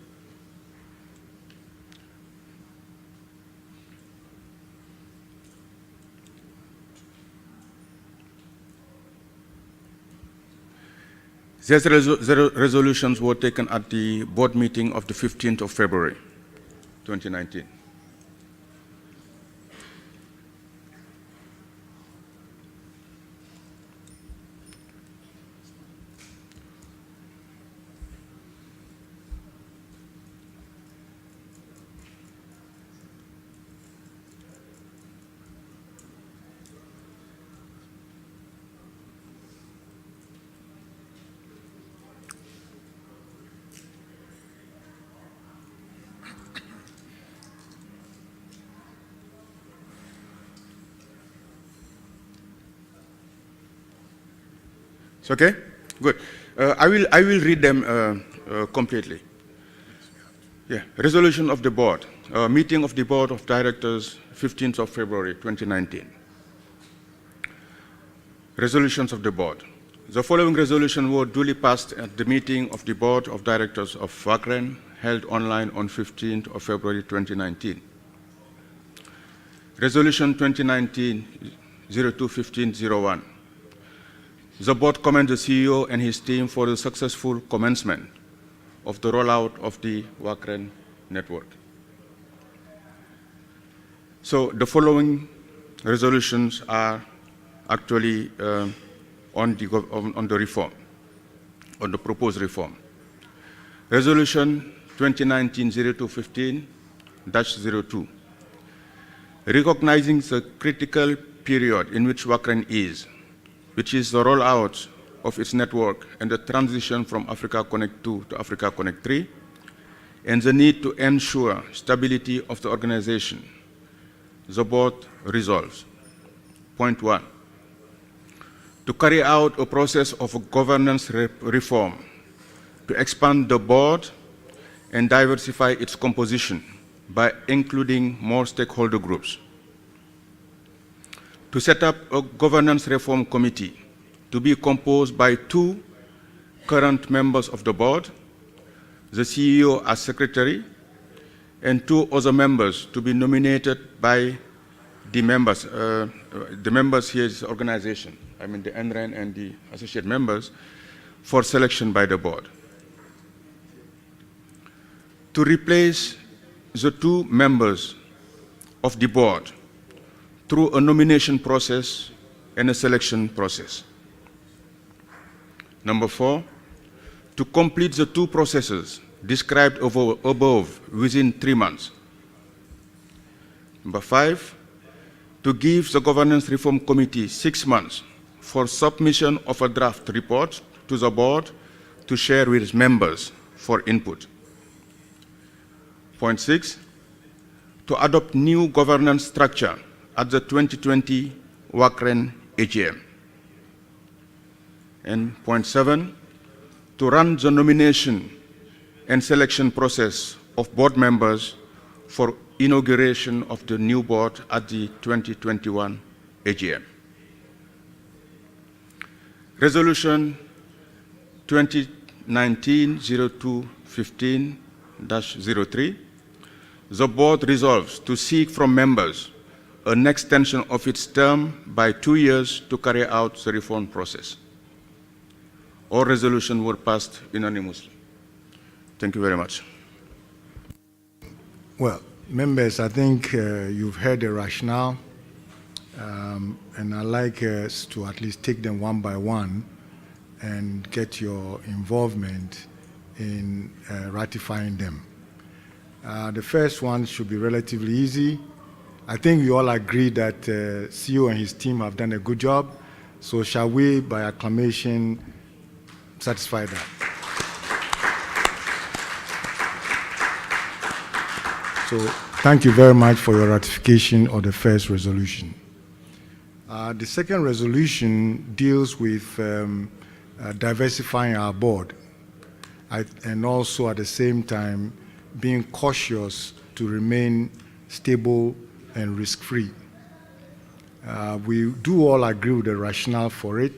These resolutions were taken at the board meeting of the 15th of February, 2019. It's okay? Good. I will read them completely. Yeah. Resolution of the board. Meeting of the board of directors, 15th of February 2019. Resolutions of the board. The following resolution were duly passed at the meeting of the board of directors of Wacren held online on 15th of February 2019. Resolution 2019-02-1501. The board commends the CEO and his team for the successful commencement of the rollout of the Wacren network. So the following resolutions are actually on the reform, on the proposed reform. Resolution 2019-02-15-02. Recognizing the critical period in which Wacren is, which is the rollout of its network and the transition from Africa Connect 2 to Africa Connect 3, and the need to ensure stability of the organization, the board resolves. Point 1. To carry out a process of governance reform, to expand the board and diversify its composition by including more stakeholder groups. To set up a governance reform committee to be composed by 2 current members of the board, the CEO as secretary, and 2 other members to be nominated by the members. The members here is organization, I mean the NREN and the associate members, for selection by the board. To replace the 2 members of the board through a nomination process and a selection process. Number 4, to complete the 2 processes described above within 3 months. Number 5, to give the Governance Reform Committee 6 months for submission of a draft report to the board to share with its members for input. Point 6, to adopt new governance structure at the 2020 Wacren AGM. And point 7, to run the nomination and selection process of board members for inauguration of the new board at the 2021 AGM. Resolution 2019-02-15-03. The board resolves to seek from members an extension of its term by 2 years to carry out the reform process. All resolutions were passed unanimously. Thank you very much. Well, members, I think you've heard the rationale, and I'd like us to at least take them one by one and get your involvement in ratifying them. The first one should be relatively easy. I think we all agree that CEO and his team have done a good job, so shall we, by acclamation, satisfy that? So thank you very much for your ratification of the first resolution. The second resolution deals with diversifying our board and also at the same time being cautious to remain stable and risk-free. We do all agree with the rationale for it,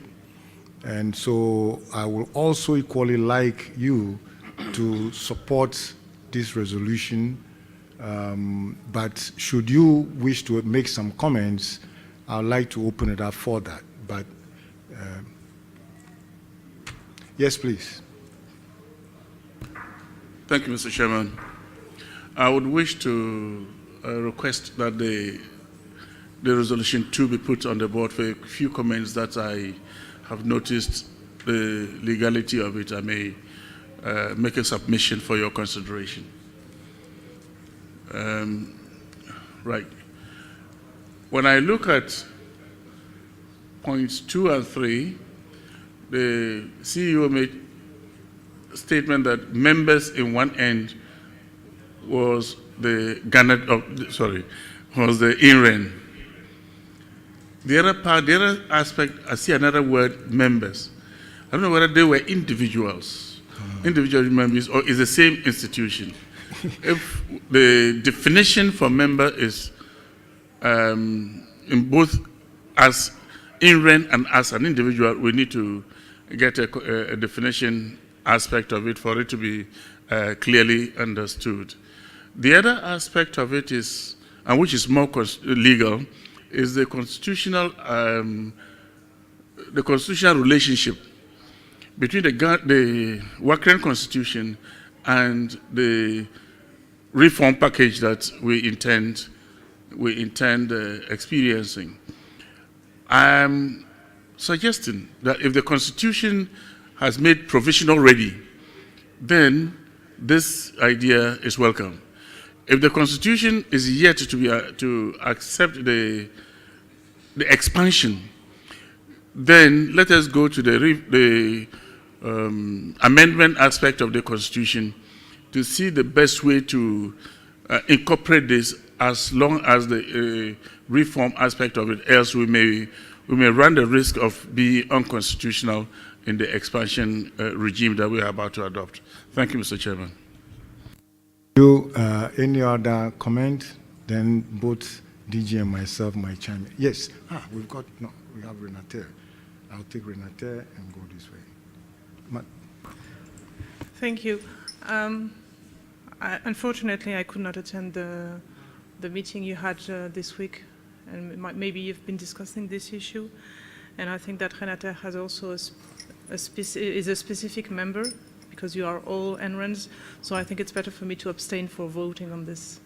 and so I will also equally like you to support this resolution. But should you wish to make some comments, I would like to open it up for that. But yes, please. Thank you, Mr. Chairman. I would wish to request that the resolution 2 be put on the board for a few comments that I have noticed the legality of it. I may make a submission for your consideration. Right. When I look at points 2 and 3, the CEO made a statement that members in one end was the Ghana, was the INREN. The other part, the other aspect, I see another word, members. I don't know whether they were individuals, individual members, or is the same institution. If the definition for member is in both as INREN and as an individual, we need to get a definition aspect of it for it to be clearly understood. The other aspect of it is, and which is more legal, is the constitutional relationship between the Wacren Constitution and the reform package that we intend experiencing. I'm suggesting that if the Constitution has made provision already, then this idea is welcome. If the Constitution is yet to accept the expansion, then let us go to the amendment aspect of the Constitution to see the best way to incorporate this, as long as the reform aspect of it, else we may run the risk of being unconstitutional in the expansion regime that we are about to adopt. Thank you, Mr. Chairman. Any other comment? Then both DG and myself might chime in. Yes. We have Renate. I'll take Renate and go this way. Thank you. Unfortunately, I could not attend the meeting you had this week, and maybe you've been discussing this issue. And I think that Renate has also is a specific member, because you are all NRENs, so I think it's better for me to abstain for voting on this.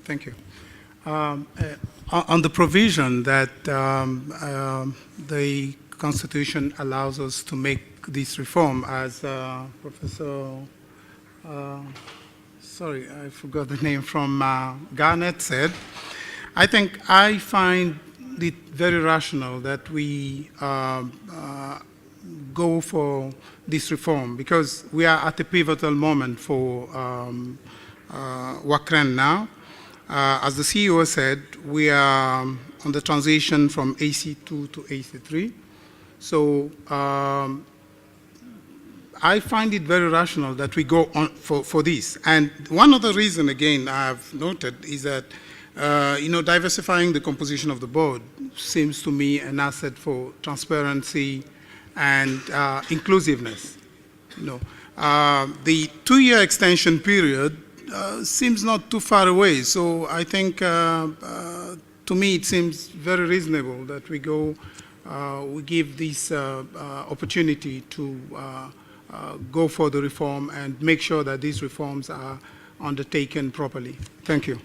Thank you. On the provision that the Constitution allows us to make this reform, as Professor, sorry, I forgot the name, from Garnett said, I find it very rational that we go for this reform, because we are at a pivotal moment for Wacren now. As the CEO said, we are on the transition from AC2 to AC3. So I find it very rational that we go on for this. And one other reason, again, I've noted is that diversifying the composition of the board seems to me an asset for transparency and inclusiveness. The 2-year extension period seems not too far away. So I think, to me, it seems very reasonable that we give this opportunity to go for the reform and make sure that these reforms are undertaken properly. Thank you.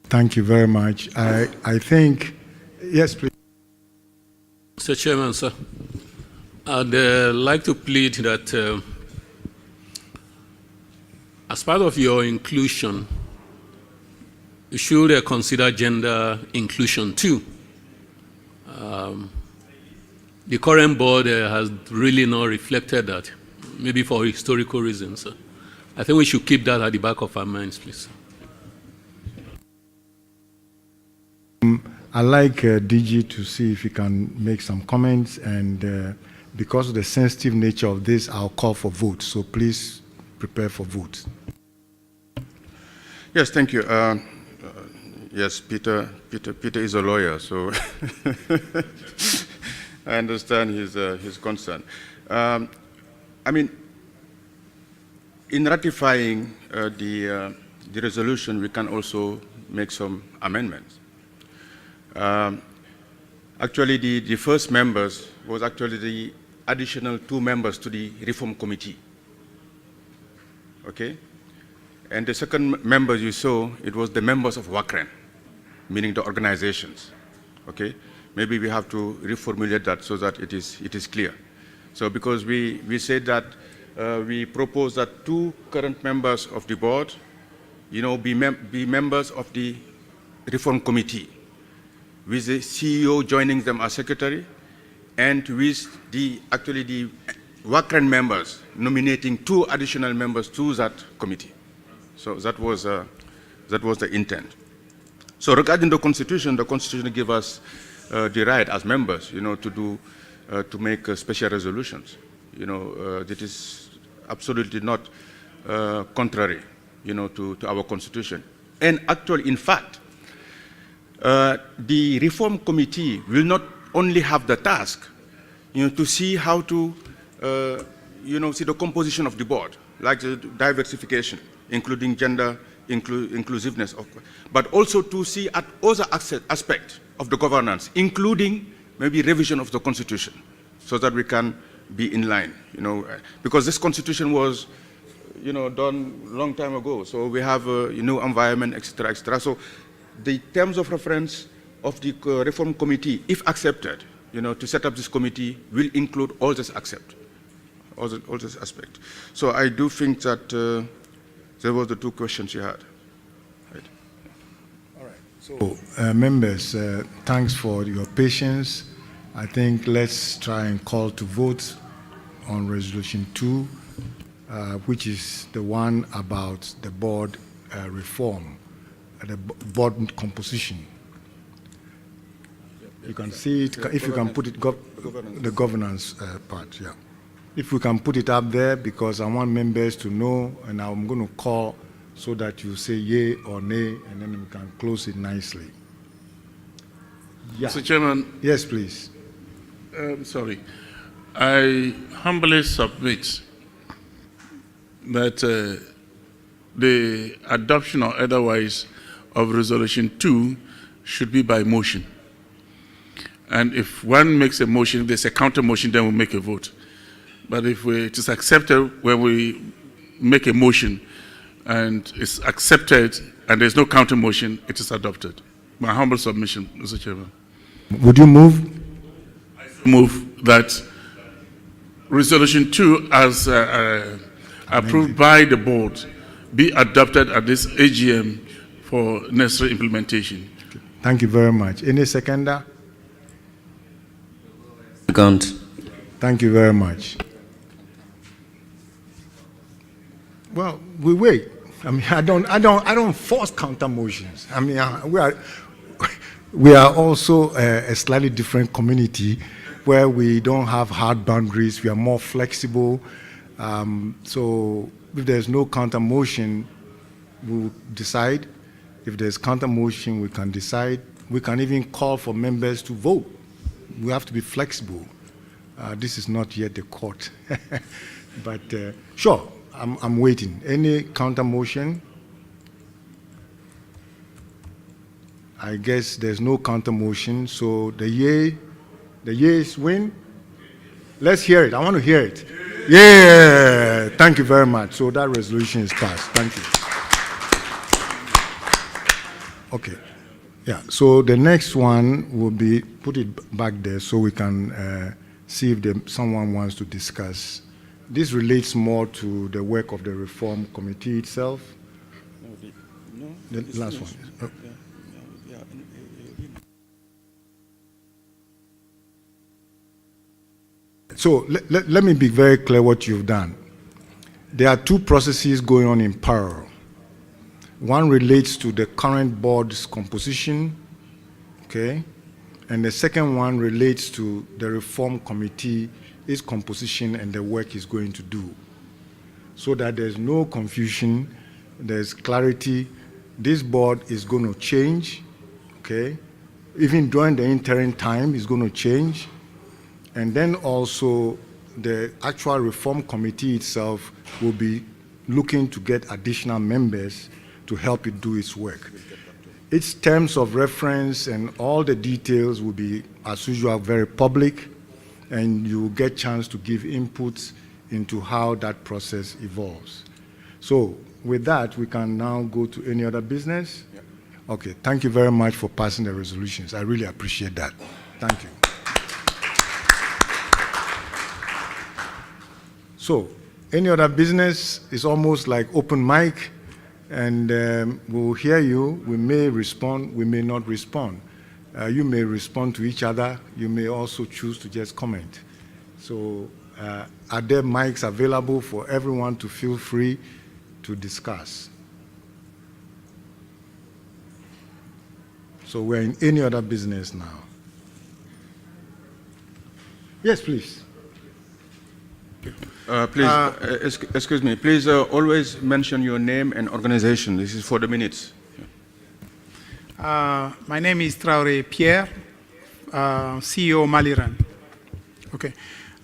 Thank you very much. I think, yes, please. Mr. Chairman, sir, I'd like to plead that as part of your inclusion, you should consider gender inclusion too. The current board has really not reflected that, maybe for historical reasons. Sir. I think we should keep that at the back of our minds, please. I'd like DG to see if he can make some comments, and because of the sensitive nature of this, I'll call for vote. So please prepare for vote. Yes, thank you. Yes, Peter is a lawyer, so I understand his concern. I mean, in ratifying the resolution, we can also make some amendments. Actually, the first members was actually the additional 2 members to the Reform Committee. Okay? And the second members you saw, it was the members of Wacren, meaning the organizations. Okay? Maybe we have to reformulate that so that it is clear. So because we said that we propose that 2 current members of the board, be members of the Reform Committee, with the CEO joining them as secretary, and with the Wacren members nominating 2 additional members to that committee. So that was the intent. So regarding the Constitution gives us the right as members, to make special resolutions. That is absolutely not contrary, to our Constitution. And actually, in fact, the Reform Committee will not only have the task, to see how to, see the composition of the board, like the diversification, including gender inclusiveness, but also to see at other aspects of the governance, including maybe revision of the Constitution, so that we can be in line, because this Constitution was, done a long time ago, so we have a new environment, etc., etc. So the terms of reference of the Reform Committee, if accepted, to set up this committee, will include all this aspects. So I do think that there were the two questions you had. Right. All right. So, members, thanks for your patience. I think let's try and call to vote on Resolution 2, which is the one about the board reform, the board composition. You can see it, if you can put it, the governance part, yeah. If we can put it up there, because I want members to know, and I'm going to call so that you say yay or nay, and then we can close it nicely. Yeah. Mr. Chairman. Yes, please. Sorry. I humbly submit that the adoption or otherwise of Resolution 2 should be by motion. And if one makes a motion, there's a counter motion, then we'll make a vote. But if it is accepted when we make a motion and it's accepted and there's no counter motion, it is adopted. My humble submission, Mr. Chairman. Would you move? I move that Resolution 2 as approved by the board be adopted at this AGM for necessary implementation. Thank you very much. Any seconder? Second. Thank you very much. Well, we wait. I mean, I don't force counter motions. I mean, we are also a slightly different community where we don't have hard boundaries. We are more flexible. So if there's no counter motion, we'll decide. If there's counter motion, we can decide. We can even call for members to vote. We have to be flexible. This is not yet the court. But sure, I'm waiting. Any counter motion? I guess there's no counter motion, so the yeas win. Let's hear it. I want to hear it. Yeah, thank you very much. So that resolution is passed. Thank you. Okay. Yeah, so the next one will be, put it back there so we can see if someone wants to discuss. This relates more to the work of the Reform Committee itself. The last one. Oh. So let me be very clear what you've done. There are two processes going on in parallel. One relates to the current board's composition, okay? And the second one relates to the Reform Committee, its composition and the work it's going to do. So that there's no confusion, there's clarity. This board is going to change, okay? Even during the interim time, it's going to change. And then also the actual Reform Committee itself will be looking to get additional members to help it do its work. Its terms of reference and all the details will be, as usual, very public, and you will get chance to give inputs into how that process evolves. So with that, we can now go to any other business. Yeah. Okay, thank you very much for passing the resolutions. I really appreciate that. Thank you. So, any other business is almost like open mic, and we'll hear you. We may respond, we may not respond. You may respond to each other. You may also choose to just comment. So, are there mics available for everyone to feel free to discuss? So we're in any other business now. Yes, please. Excuse me. Please always mention your name and organization. This is for the minutes. My name is Traoré Pierre, CEO Maliran. Okay.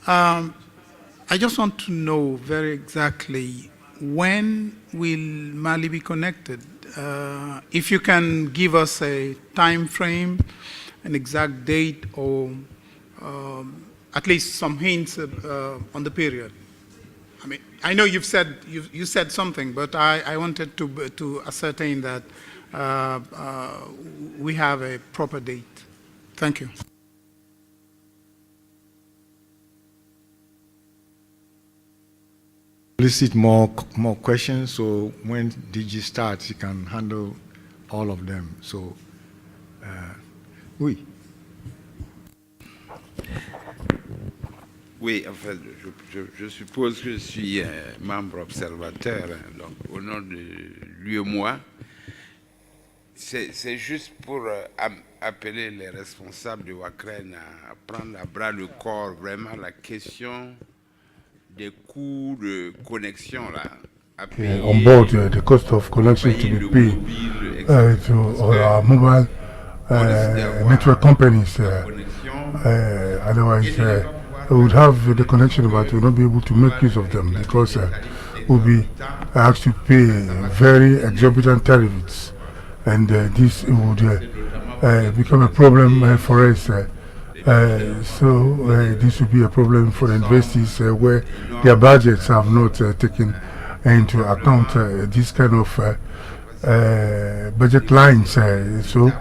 I just want to know very exactly when will Mali be connected? If you can give us a time frame, an exact date, or at least some hints on the period. I mean, I know you said something, but I wanted to ascertain that we have a proper date. Thank you. Solicit more questions, so when DG starts, he can handle all of them. So, oui. Oui, en fait, je suppose que je suis membre observateur, donc au nom de l'UEMOA. C'est juste pour appeler les responsables de Wacren à prendre à bras le corps vraiment la question des coûts de connexion là. On board, the cost of connection to be paid to our mobile network companies. Otherwise, we would have the connection, but we will not be able to make use of them because we'll be asked to pay very exorbitant tariffs, and this would become a problem for us. So this would be a problem for the investors where their budgets have not taken into account this kind of budget lines. So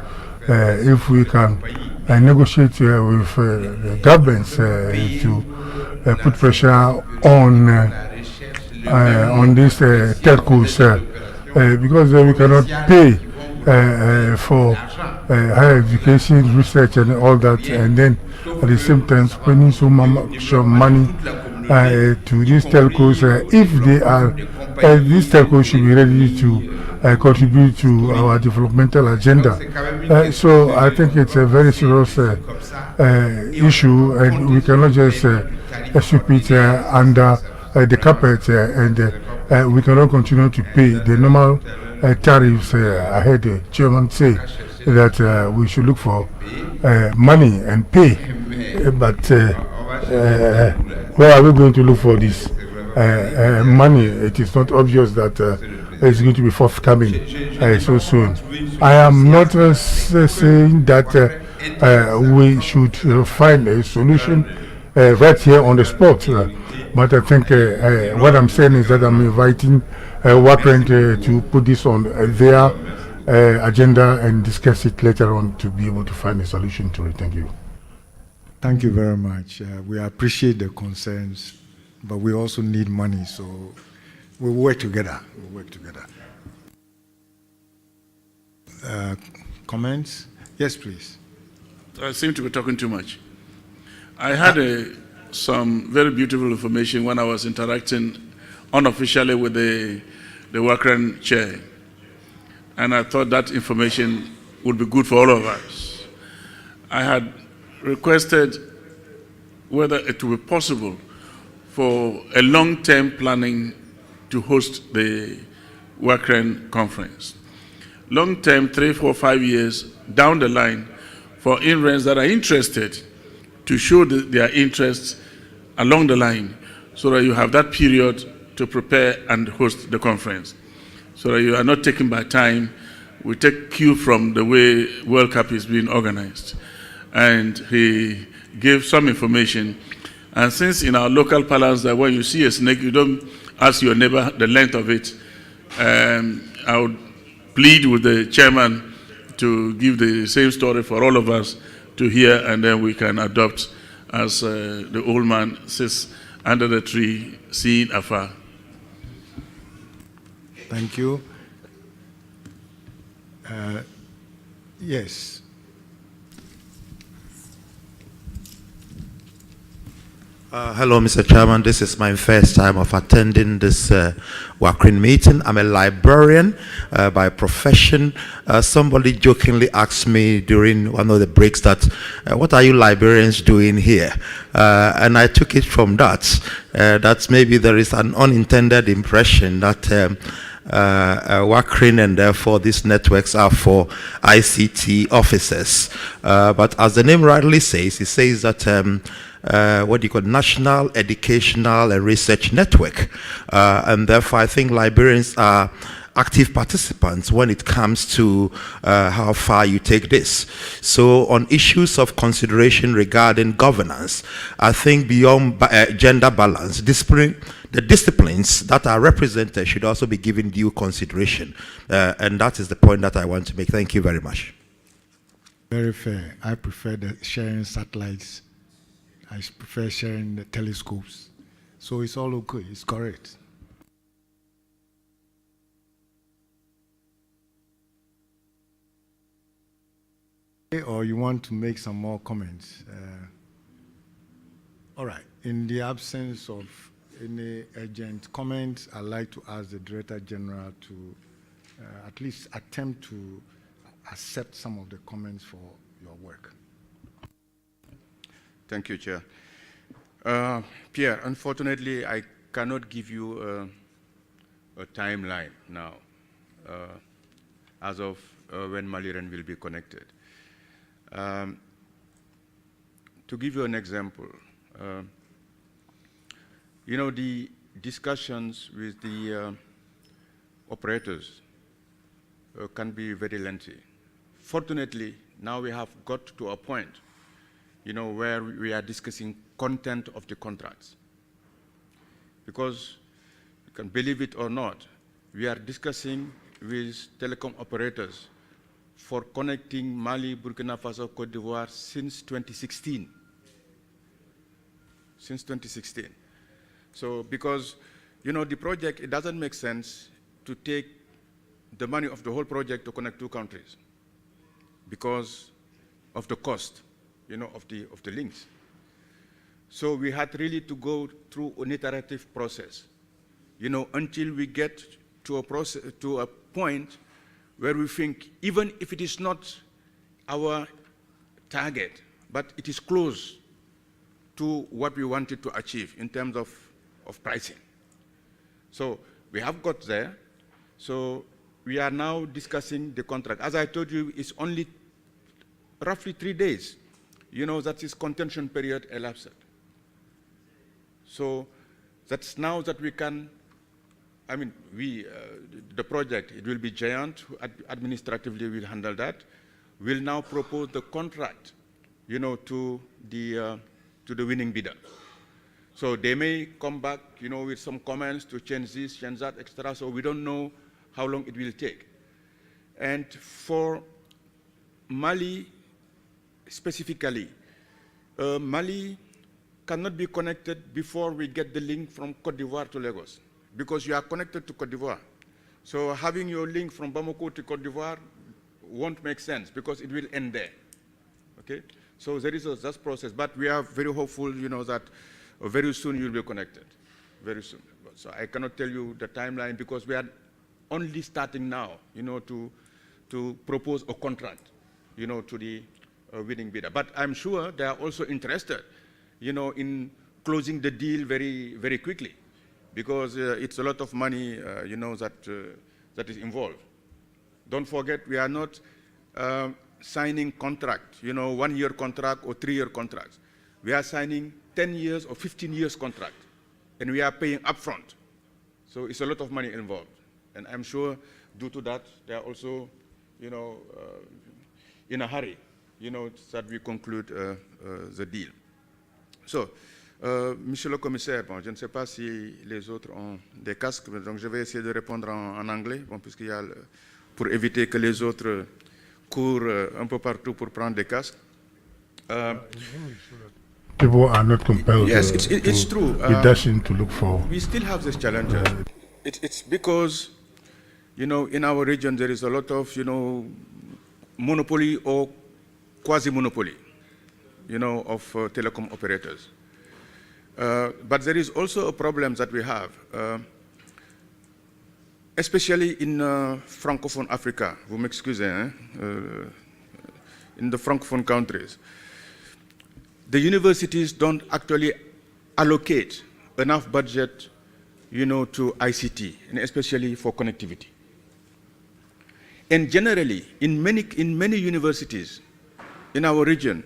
if we can negotiate with the governments to put pressure on these telcos, because we cannot pay for higher education, research, and all that, and then at the same time spending so much money to these telcos. If they are, these telcos should be ready to contribute to our developmental agenda. So I think it's a very serious issue, and we cannot just sweep it under the carpet, and we cannot continue to pay the normal tariffs. I heard the chairman say that we should look for money and pay, but where are we going to look for this money? It is not obvious that it's going to be forthcoming so soon. I am not saying that we should find a solution right here on the spot, but I think what I'm saying is that I'm inviting Wacren to put this on their agenda and discuss it later on to be able to find a solution to it. Thank you. Thank you very much. We appreciate the concerns, but we also need money, so we'll work together. Comments? Yes, please. I seem to be talking too much. I had some very beautiful information when I was interacting unofficially with the Wacren chair, and I thought that information would be good for all of us. I had requested whether it would be possible for a long-term planning to host the Wacren conference. Long-term, 3, 4, 5 years down the line for INRENs that are interested to show their interests along the line so that you have that period to prepare and host the conference. So that you are not taken by time. We take cue from the way World Cup is being organized. And he gave some information. And since in our local parlance that when you see a snake, you don't ask your neighbor the length of it, I would plead with the chairman to give the same story for all of us to hear, and then we can adopt as the old man sits under the tree, seeing afar. Thank you. Yes. Hello, Mr. Chairman. This is my first time of attending this Wacren meeting. I'm a librarian by profession. Somebody jokingly asked me during one of the breaks that, what are you librarians doing here? And I took it from that. That maybe there is an unintended impression that Wacren and therefore these networks are for ICT officers. But as the name rightly says, it says that what do you call National Educational and Research Network. And therefore I think librarians are active participants when it comes to how far you take this. So on issues of consideration regarding governance, I think beyond gender balance, the disciplines that are represented should also be given due consideration. And that is the point that I want to make. Thank you very much. Very fair. I prefer the sharing satellites. I prefer sharing the telescopes. So it's all okay. It's correct. Or you want to make some more comments? All right. In the absence of any urgent comments, I'd like to ask the Director General to at least attempt to accept some of the comments for your work. Thank you, Chair. Pierre, unfortunately, I cannot give you a timeline now as of when Maliren will be connected. To give you an example, you know, the discussions with the operators can be very lengthy. Fortunately, now we have got to a point, you know, where we are discussing content of the contracts. Because, you can believe it or not, we are discussing with telecom operators for connecting Mali, Burkina Faso, Cote d'Ivoire since 2016. Since 2016. So, because, you know, the project, it doesn't make sense to take the money of the whole project to connect two countries because of the cost, you know, of the links. So we had really to go through an iterative process, you know, until we get to a point where we think, even if it is not our target, but it is close to what we wanted to achieve in terms of pricing. So we have got there. So we are now discussing the contract. As I told you, it's only roughly 3 days, you know, that is contention period elapsed. So that's now that we can, I mean, the project, it will be Giant, who administratively will handle that. We'll now propose the contract, you know, to the winning bidder. So they may come back, you know, with some comments to change this, change that, etc. So we don't know how long it will take. And for Mali specifically, Mali cannot be connected before we get the link from Cote d'Ivoire to Lagos, because you are connected to Cote d'Ivoire. So having your link from Bamako to Cote d'Ivoire won't make sense because it will end there. Okay? So there is that process, but we are very hopeful, you know, that very soon you'll be connected, very soon. So I cannot tell you the timeline because we are only starting now, you know, to propose a contract, you know, to the winning bidder. But I'm sure they are also interested, you know, in closing the deal very, very quickly, because it's a lot of money, you know, that is involved. Don't forget, we are not signing contract, you know, 1-year contract or 3-year contracts. We are signing 10 years or 15 years contract, and we are paying upfront. So it's a lot of money involved. And I'm sure due to that, they are also, you know, in a hurry, you know, that we conclude the deal. So, Monsieur le Commissaire, bon, je ne sais pas si les autres ont des casques, donc je vais essayer de répondre en anglais, bon, puisqu'il y a pour éviter que les autres courent un peu partout pour prendre des casques. People are not compelled yes, it's true. be dashing to look for. We still have this challenge. It's because, you know, in our region there is a lot of, you know, monopoly or quasi-monopoly, you know, of telecom operators. But there is also a problem that we have, especially in Francophone Africa, vous m'excusez, in the Francophone countries. The universities don't actually allocate enough budget, to ICT, and especially for connectivity. And generally, in many universities in our region,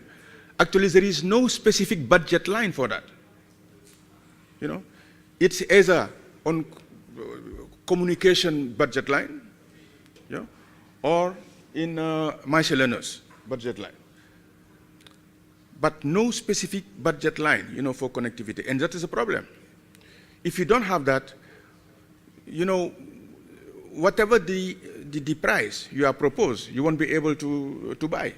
actually there is no specific budget line for that. It's either on communication budget line, or in miscellaneous budget line. But no specific budget line, for connectivity, and that is a problem. If you don't have that, whatever the price you are proposed, you won't be able to buy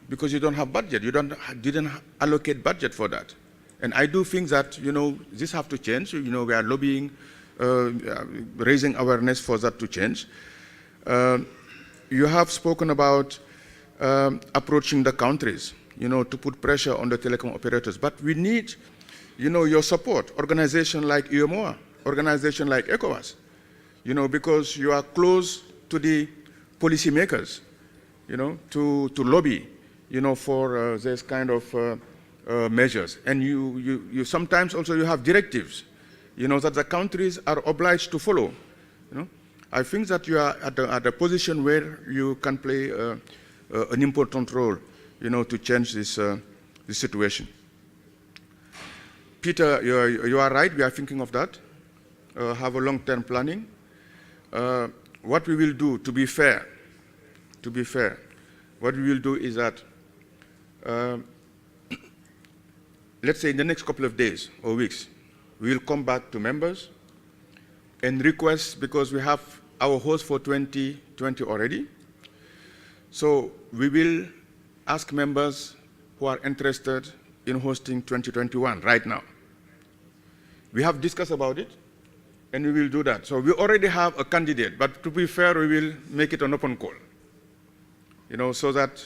because you don't have budget. You didn't allocate budget for that. And I do think that, this have to change. We are lobbying, raising awareness for that to change. You have spoken about approaching the countries, to put pressure on the telecom operators. But we need, your support, organization like UMOA, organization like ECOWAS, because you are close to the policymakers, to lobby, for this kind of measures. And you sometimes also you have directives, that the countries are obliged to follow. I think that you are at a position where you can play an important role, to change this situation. Peter, you are right. We are thinking of that. Have a long-term planning. What we will do, to be fair, what we will do is that, let's say in the next couple of days or weeks, we will come back to members and request, because we have our host for 2020 already. So we will ask members who are interested in hosting 2021 right now. We have discussed about it, and we will do that. So we already have a candidate, but to be fair, we will make it an open call, so that,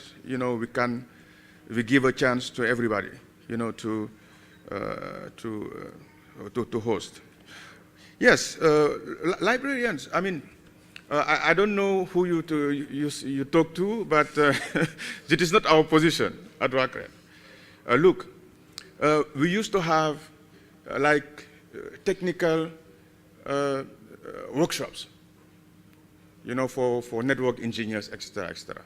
we give a chance to everybody, to host. Yes, librarians, I don't know who you talk to, but it is not our position at Wacren. Look, we used to have technical workshops, for network engineers, etc., etc.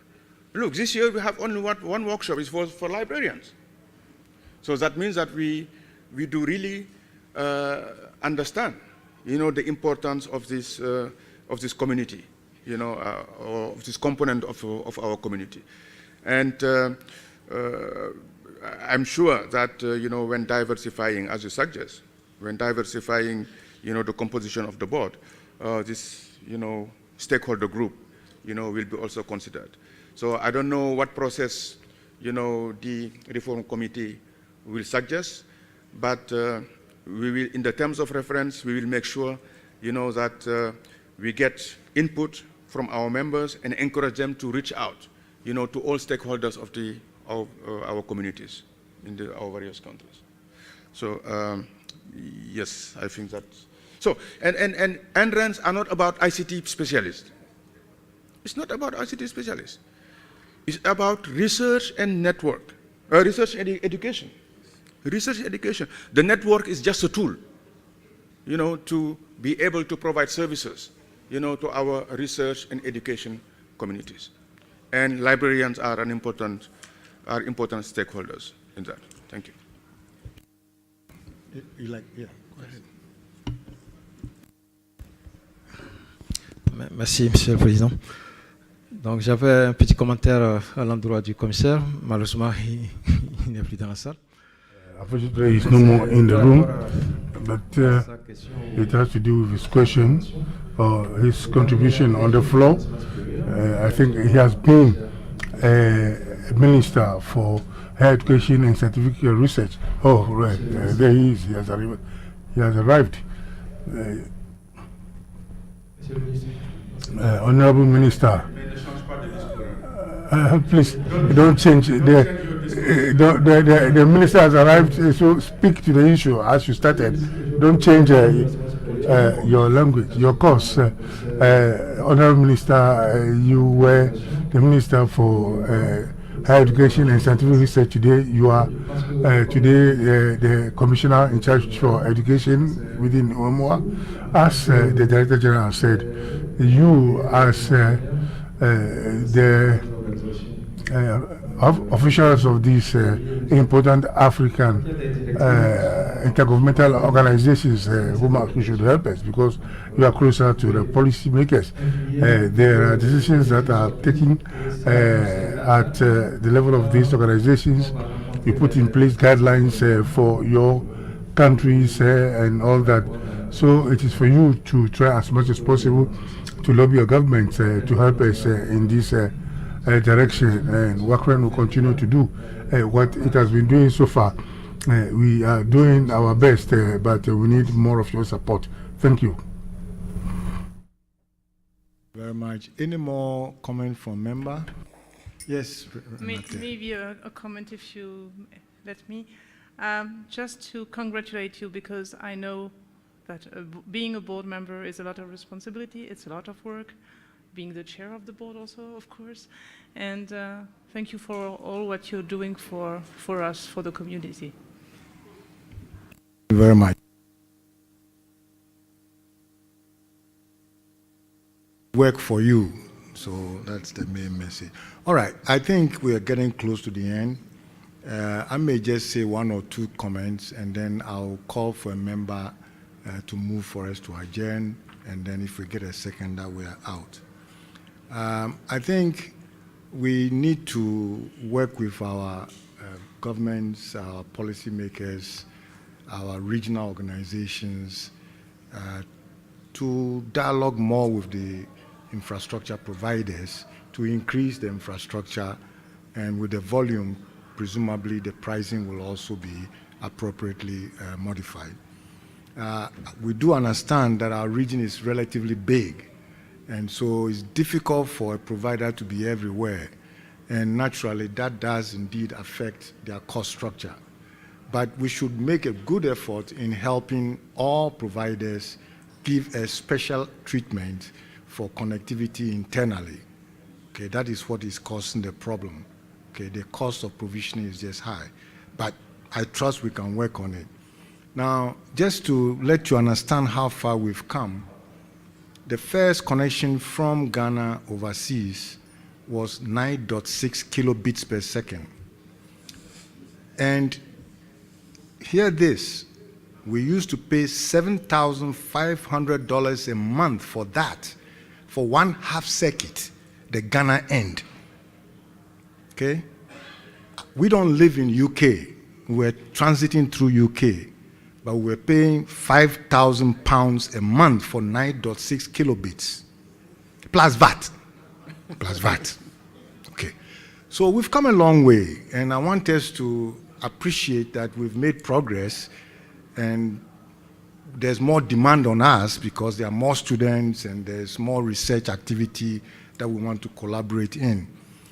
Look, this year we have only one workshop. It's for librarians. So that means that we do really understand, the importance of this community, or of this component of our community. And I'm sure that, when diversifying, as you suggest, when diversifying, the composition of the board, this, stakeholder group, will be also considered. So I don't know what process, the reform committee will suggest, but we will, in the terms of reference, we will make sure, that we get input from our members and encourage them to reach out, to all stakeholders of our communities in our various countries. So yes, I think that. So and NRANs are not about ICT specialists. It's not about ICT specialists. It's about research and network, research and education. Research and education. The network is just a tool, to be able to provide services, to our research and education communities. And librarians are important stakeholders in that. Thank you. Yeah, go ahead. Merci, Monsieur le Président. Donc, j'avais un petit commentaire à l'endroit du commissaire. Malheureusement, il n'est plus dans la salle. Unfortunately, he's no more in the room, but it has to do with his question or his contribution on the floor. I think he has been a minister for higher education and scientific research. Oh, right, there he is. He has arrived. Honorable Minister, please don't change. the minister has arrived, so speak to the issue as you started. Don't change your language, your course. Honorable Minister, you were the Minister for Higher Education and Scientific Research today. You are today the Commissioner in charge for Education within OMOA. As the Director General said, you as the officials of these important African intergovernmental organizations who should help us because you are closer to the policy makers. There are decisions that are taken at the level of these organizations. You put in place guidelines for your countries and all that. So it is for you to try as much as possible to lobby your government to help us in this direction, and Wacren will continue to do what it has been doing so far. We are doing our best, but we need more of your support. Thank you. Very much. Any more comment from member? Yes. Maybe a comment if you let me. Just to congratulate you because I know that being a board member is a lot of responsibility, it's a lot of work. Being the chair of the board also, of course. And thank you for all what you're doing for us, for the community. Thank you very much. Work for you. So that's the main message. All right, I think we are getting close to the end. I may just say one or two comments, and then I'll call for a member to move for us to adjourn, and then if we get a second, that we are out. I think we need to work with our governments, our policymakers, our regional organizations to dialogue more with the infrastructure providers to increase the infrastructure, and with the volume, presumably the pricing will also be appropriately modified. We do understand that our region is relatively big, and so it's difficult for a provider to be everywhere. And naturally, that does indeed affect their cost structure. But we should make a good effort in helping all providers give a special treatment for connectivity internally. Okay, that is what is causing the problem. Okay, the cost of provisioning is just high. But I trust we can work on it. Now, just to let you understand how far we've come, the first connection from Ghana overseas was 9.6 kilobits per second. And hear this, we used to pay $7,500 a month for that, for one half circuit, the Ghana end. Okay? We don't live in UK. We're transiting through UK. But we're paying £5,000 a month for 9.6 kilobits, plus VAT, plus VAT. Okay, so we've come a long way, and I want us to appreciate that we've made progress, and there's more demand on us because there are more students and there's more research activity that we want to collaborate in.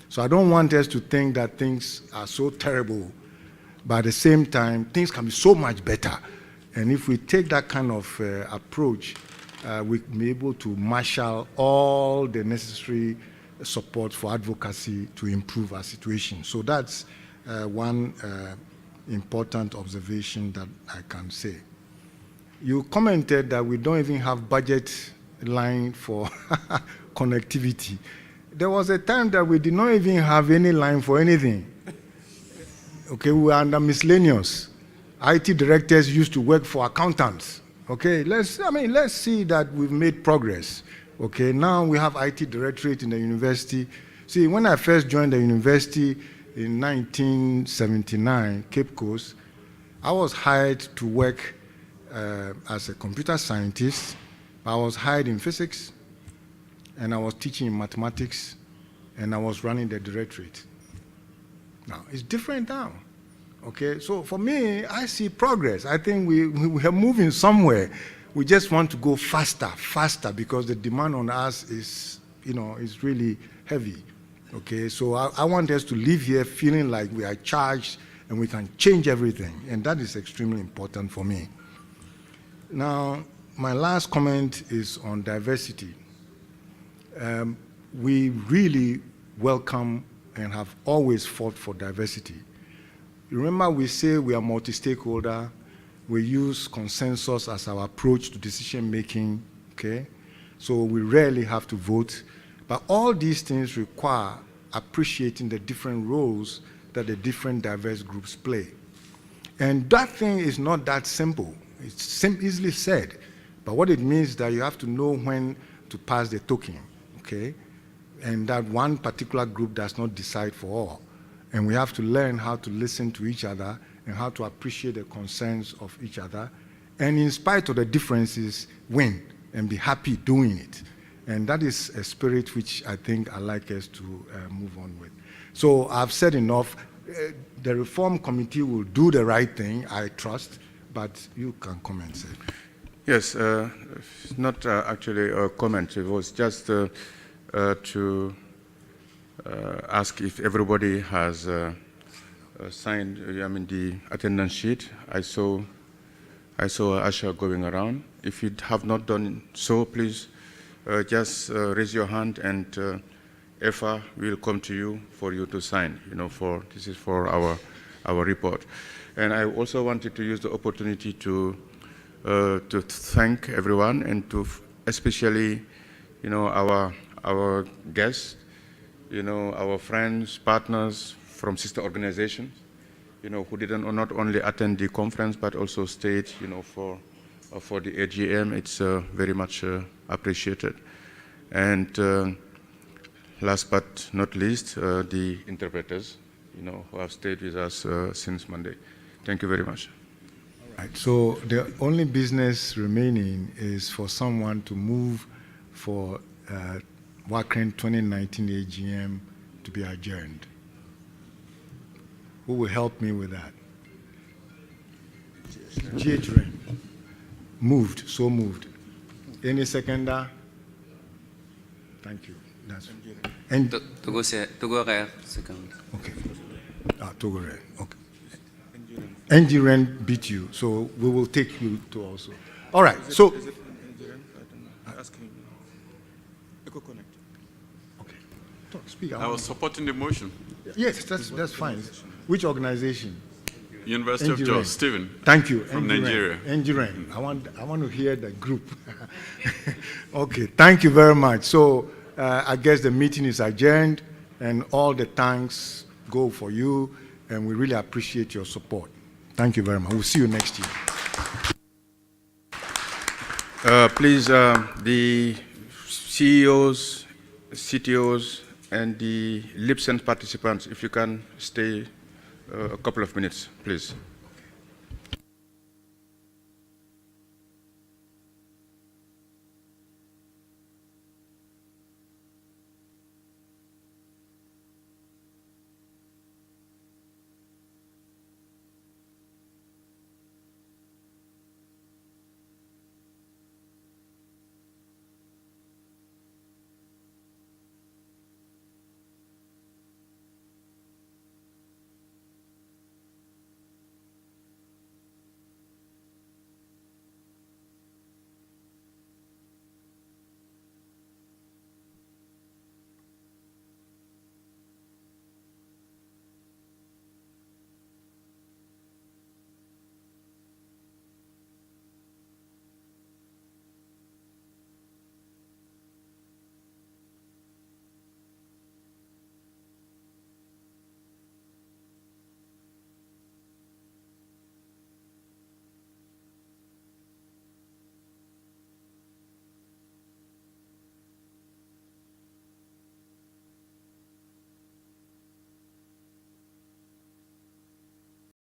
So I don't want us to think that things are so terrible, but at the same time, things can be so much better. And if we take that kind of approach, we'll be able to marshal all the necessary support for advocacy to improve our situation. So that's one important observation that I can say. You commented that we don't even have budget line for connectivity. There was a time that we did not even have any line for anything. Okay, we were under miscellaneous. IT directors used to work for accountants. Okay, let's see that we've made progress. Okay, now we have IT directorate in the university. See, when I first joined the university in 1979, Cape Coast, I was hired to work as a computer scientist. I was hired in physics, and I was teaching in mathematics, and I was running the directorate. Now, it's different now. Okay, so for me, I see progress. I think we are moving somewhere. We just want to go faster, because the demand on us is, is really heavy. Okay, so I want us to leave here feeling like we are charged and we can change everything, and that is extremely important for me. Now, my last comment is on diversity. We really welcome and have always fought for diversity. Remember, we say we are multi-stakeholder, we use consensus as our approach to decision-making, okay? So we rarely have to vote, but all these things require appreciating the different roles that the different diverse groups play. And that thing is not that simple. It's easily said, but what it means is that you have to know when to pass the token, okay? And that one particular group does not decide for all. And we have to learn how to listen to each other and how to appreciate the concerns of each other, and in spite of the differences, win and be happy doing it. And that is a spirit which I think I'd like us to move on with. So I've said enough. The Reform Committee will do the right thing, I trust, but you can comment, sir. Yes, not actually a comment. It was just to ask if everybody has signed, the attendance sheet. I saw Asha going around. If you have not done so, please just raise your hand, and EFA will come to you for you to sign. This is for our report. And I also wanted to use the opportunity to thank everyone, and to especially, our guests, our friends, partners from sister organizations, who didn't not only attend the conference but also stayed, for the AGM. It's very much appreciated. And last but not least, the interpreters, who have stayed with us since Monday. Thank you very much. All right. So the only business remaining is for someone to move for Wacren 2019 AGM to be adjourned. Who will help me with that? GH Rain. Moved, so moved. Any seconder? Thank you. That's and Togo second. Okay. Togo Rain. Okay. NG Ren beat you, so we will take you to also. All right. So. Speak. I was supporting the motion. Yes, that's fine. Which organization? University of Jos, Stephen. Thank you. From Nigeria. NGREN. I want to hear the group. Okay, thank you very much. So I guess the meeting is adjourned, and all the thanks go for you, and we really appreciate your support. Thank you very much. We'll see you next year. Please, the CEOs, CTOs, and the lip-sync participants, if you can stay a couple of minutes, please.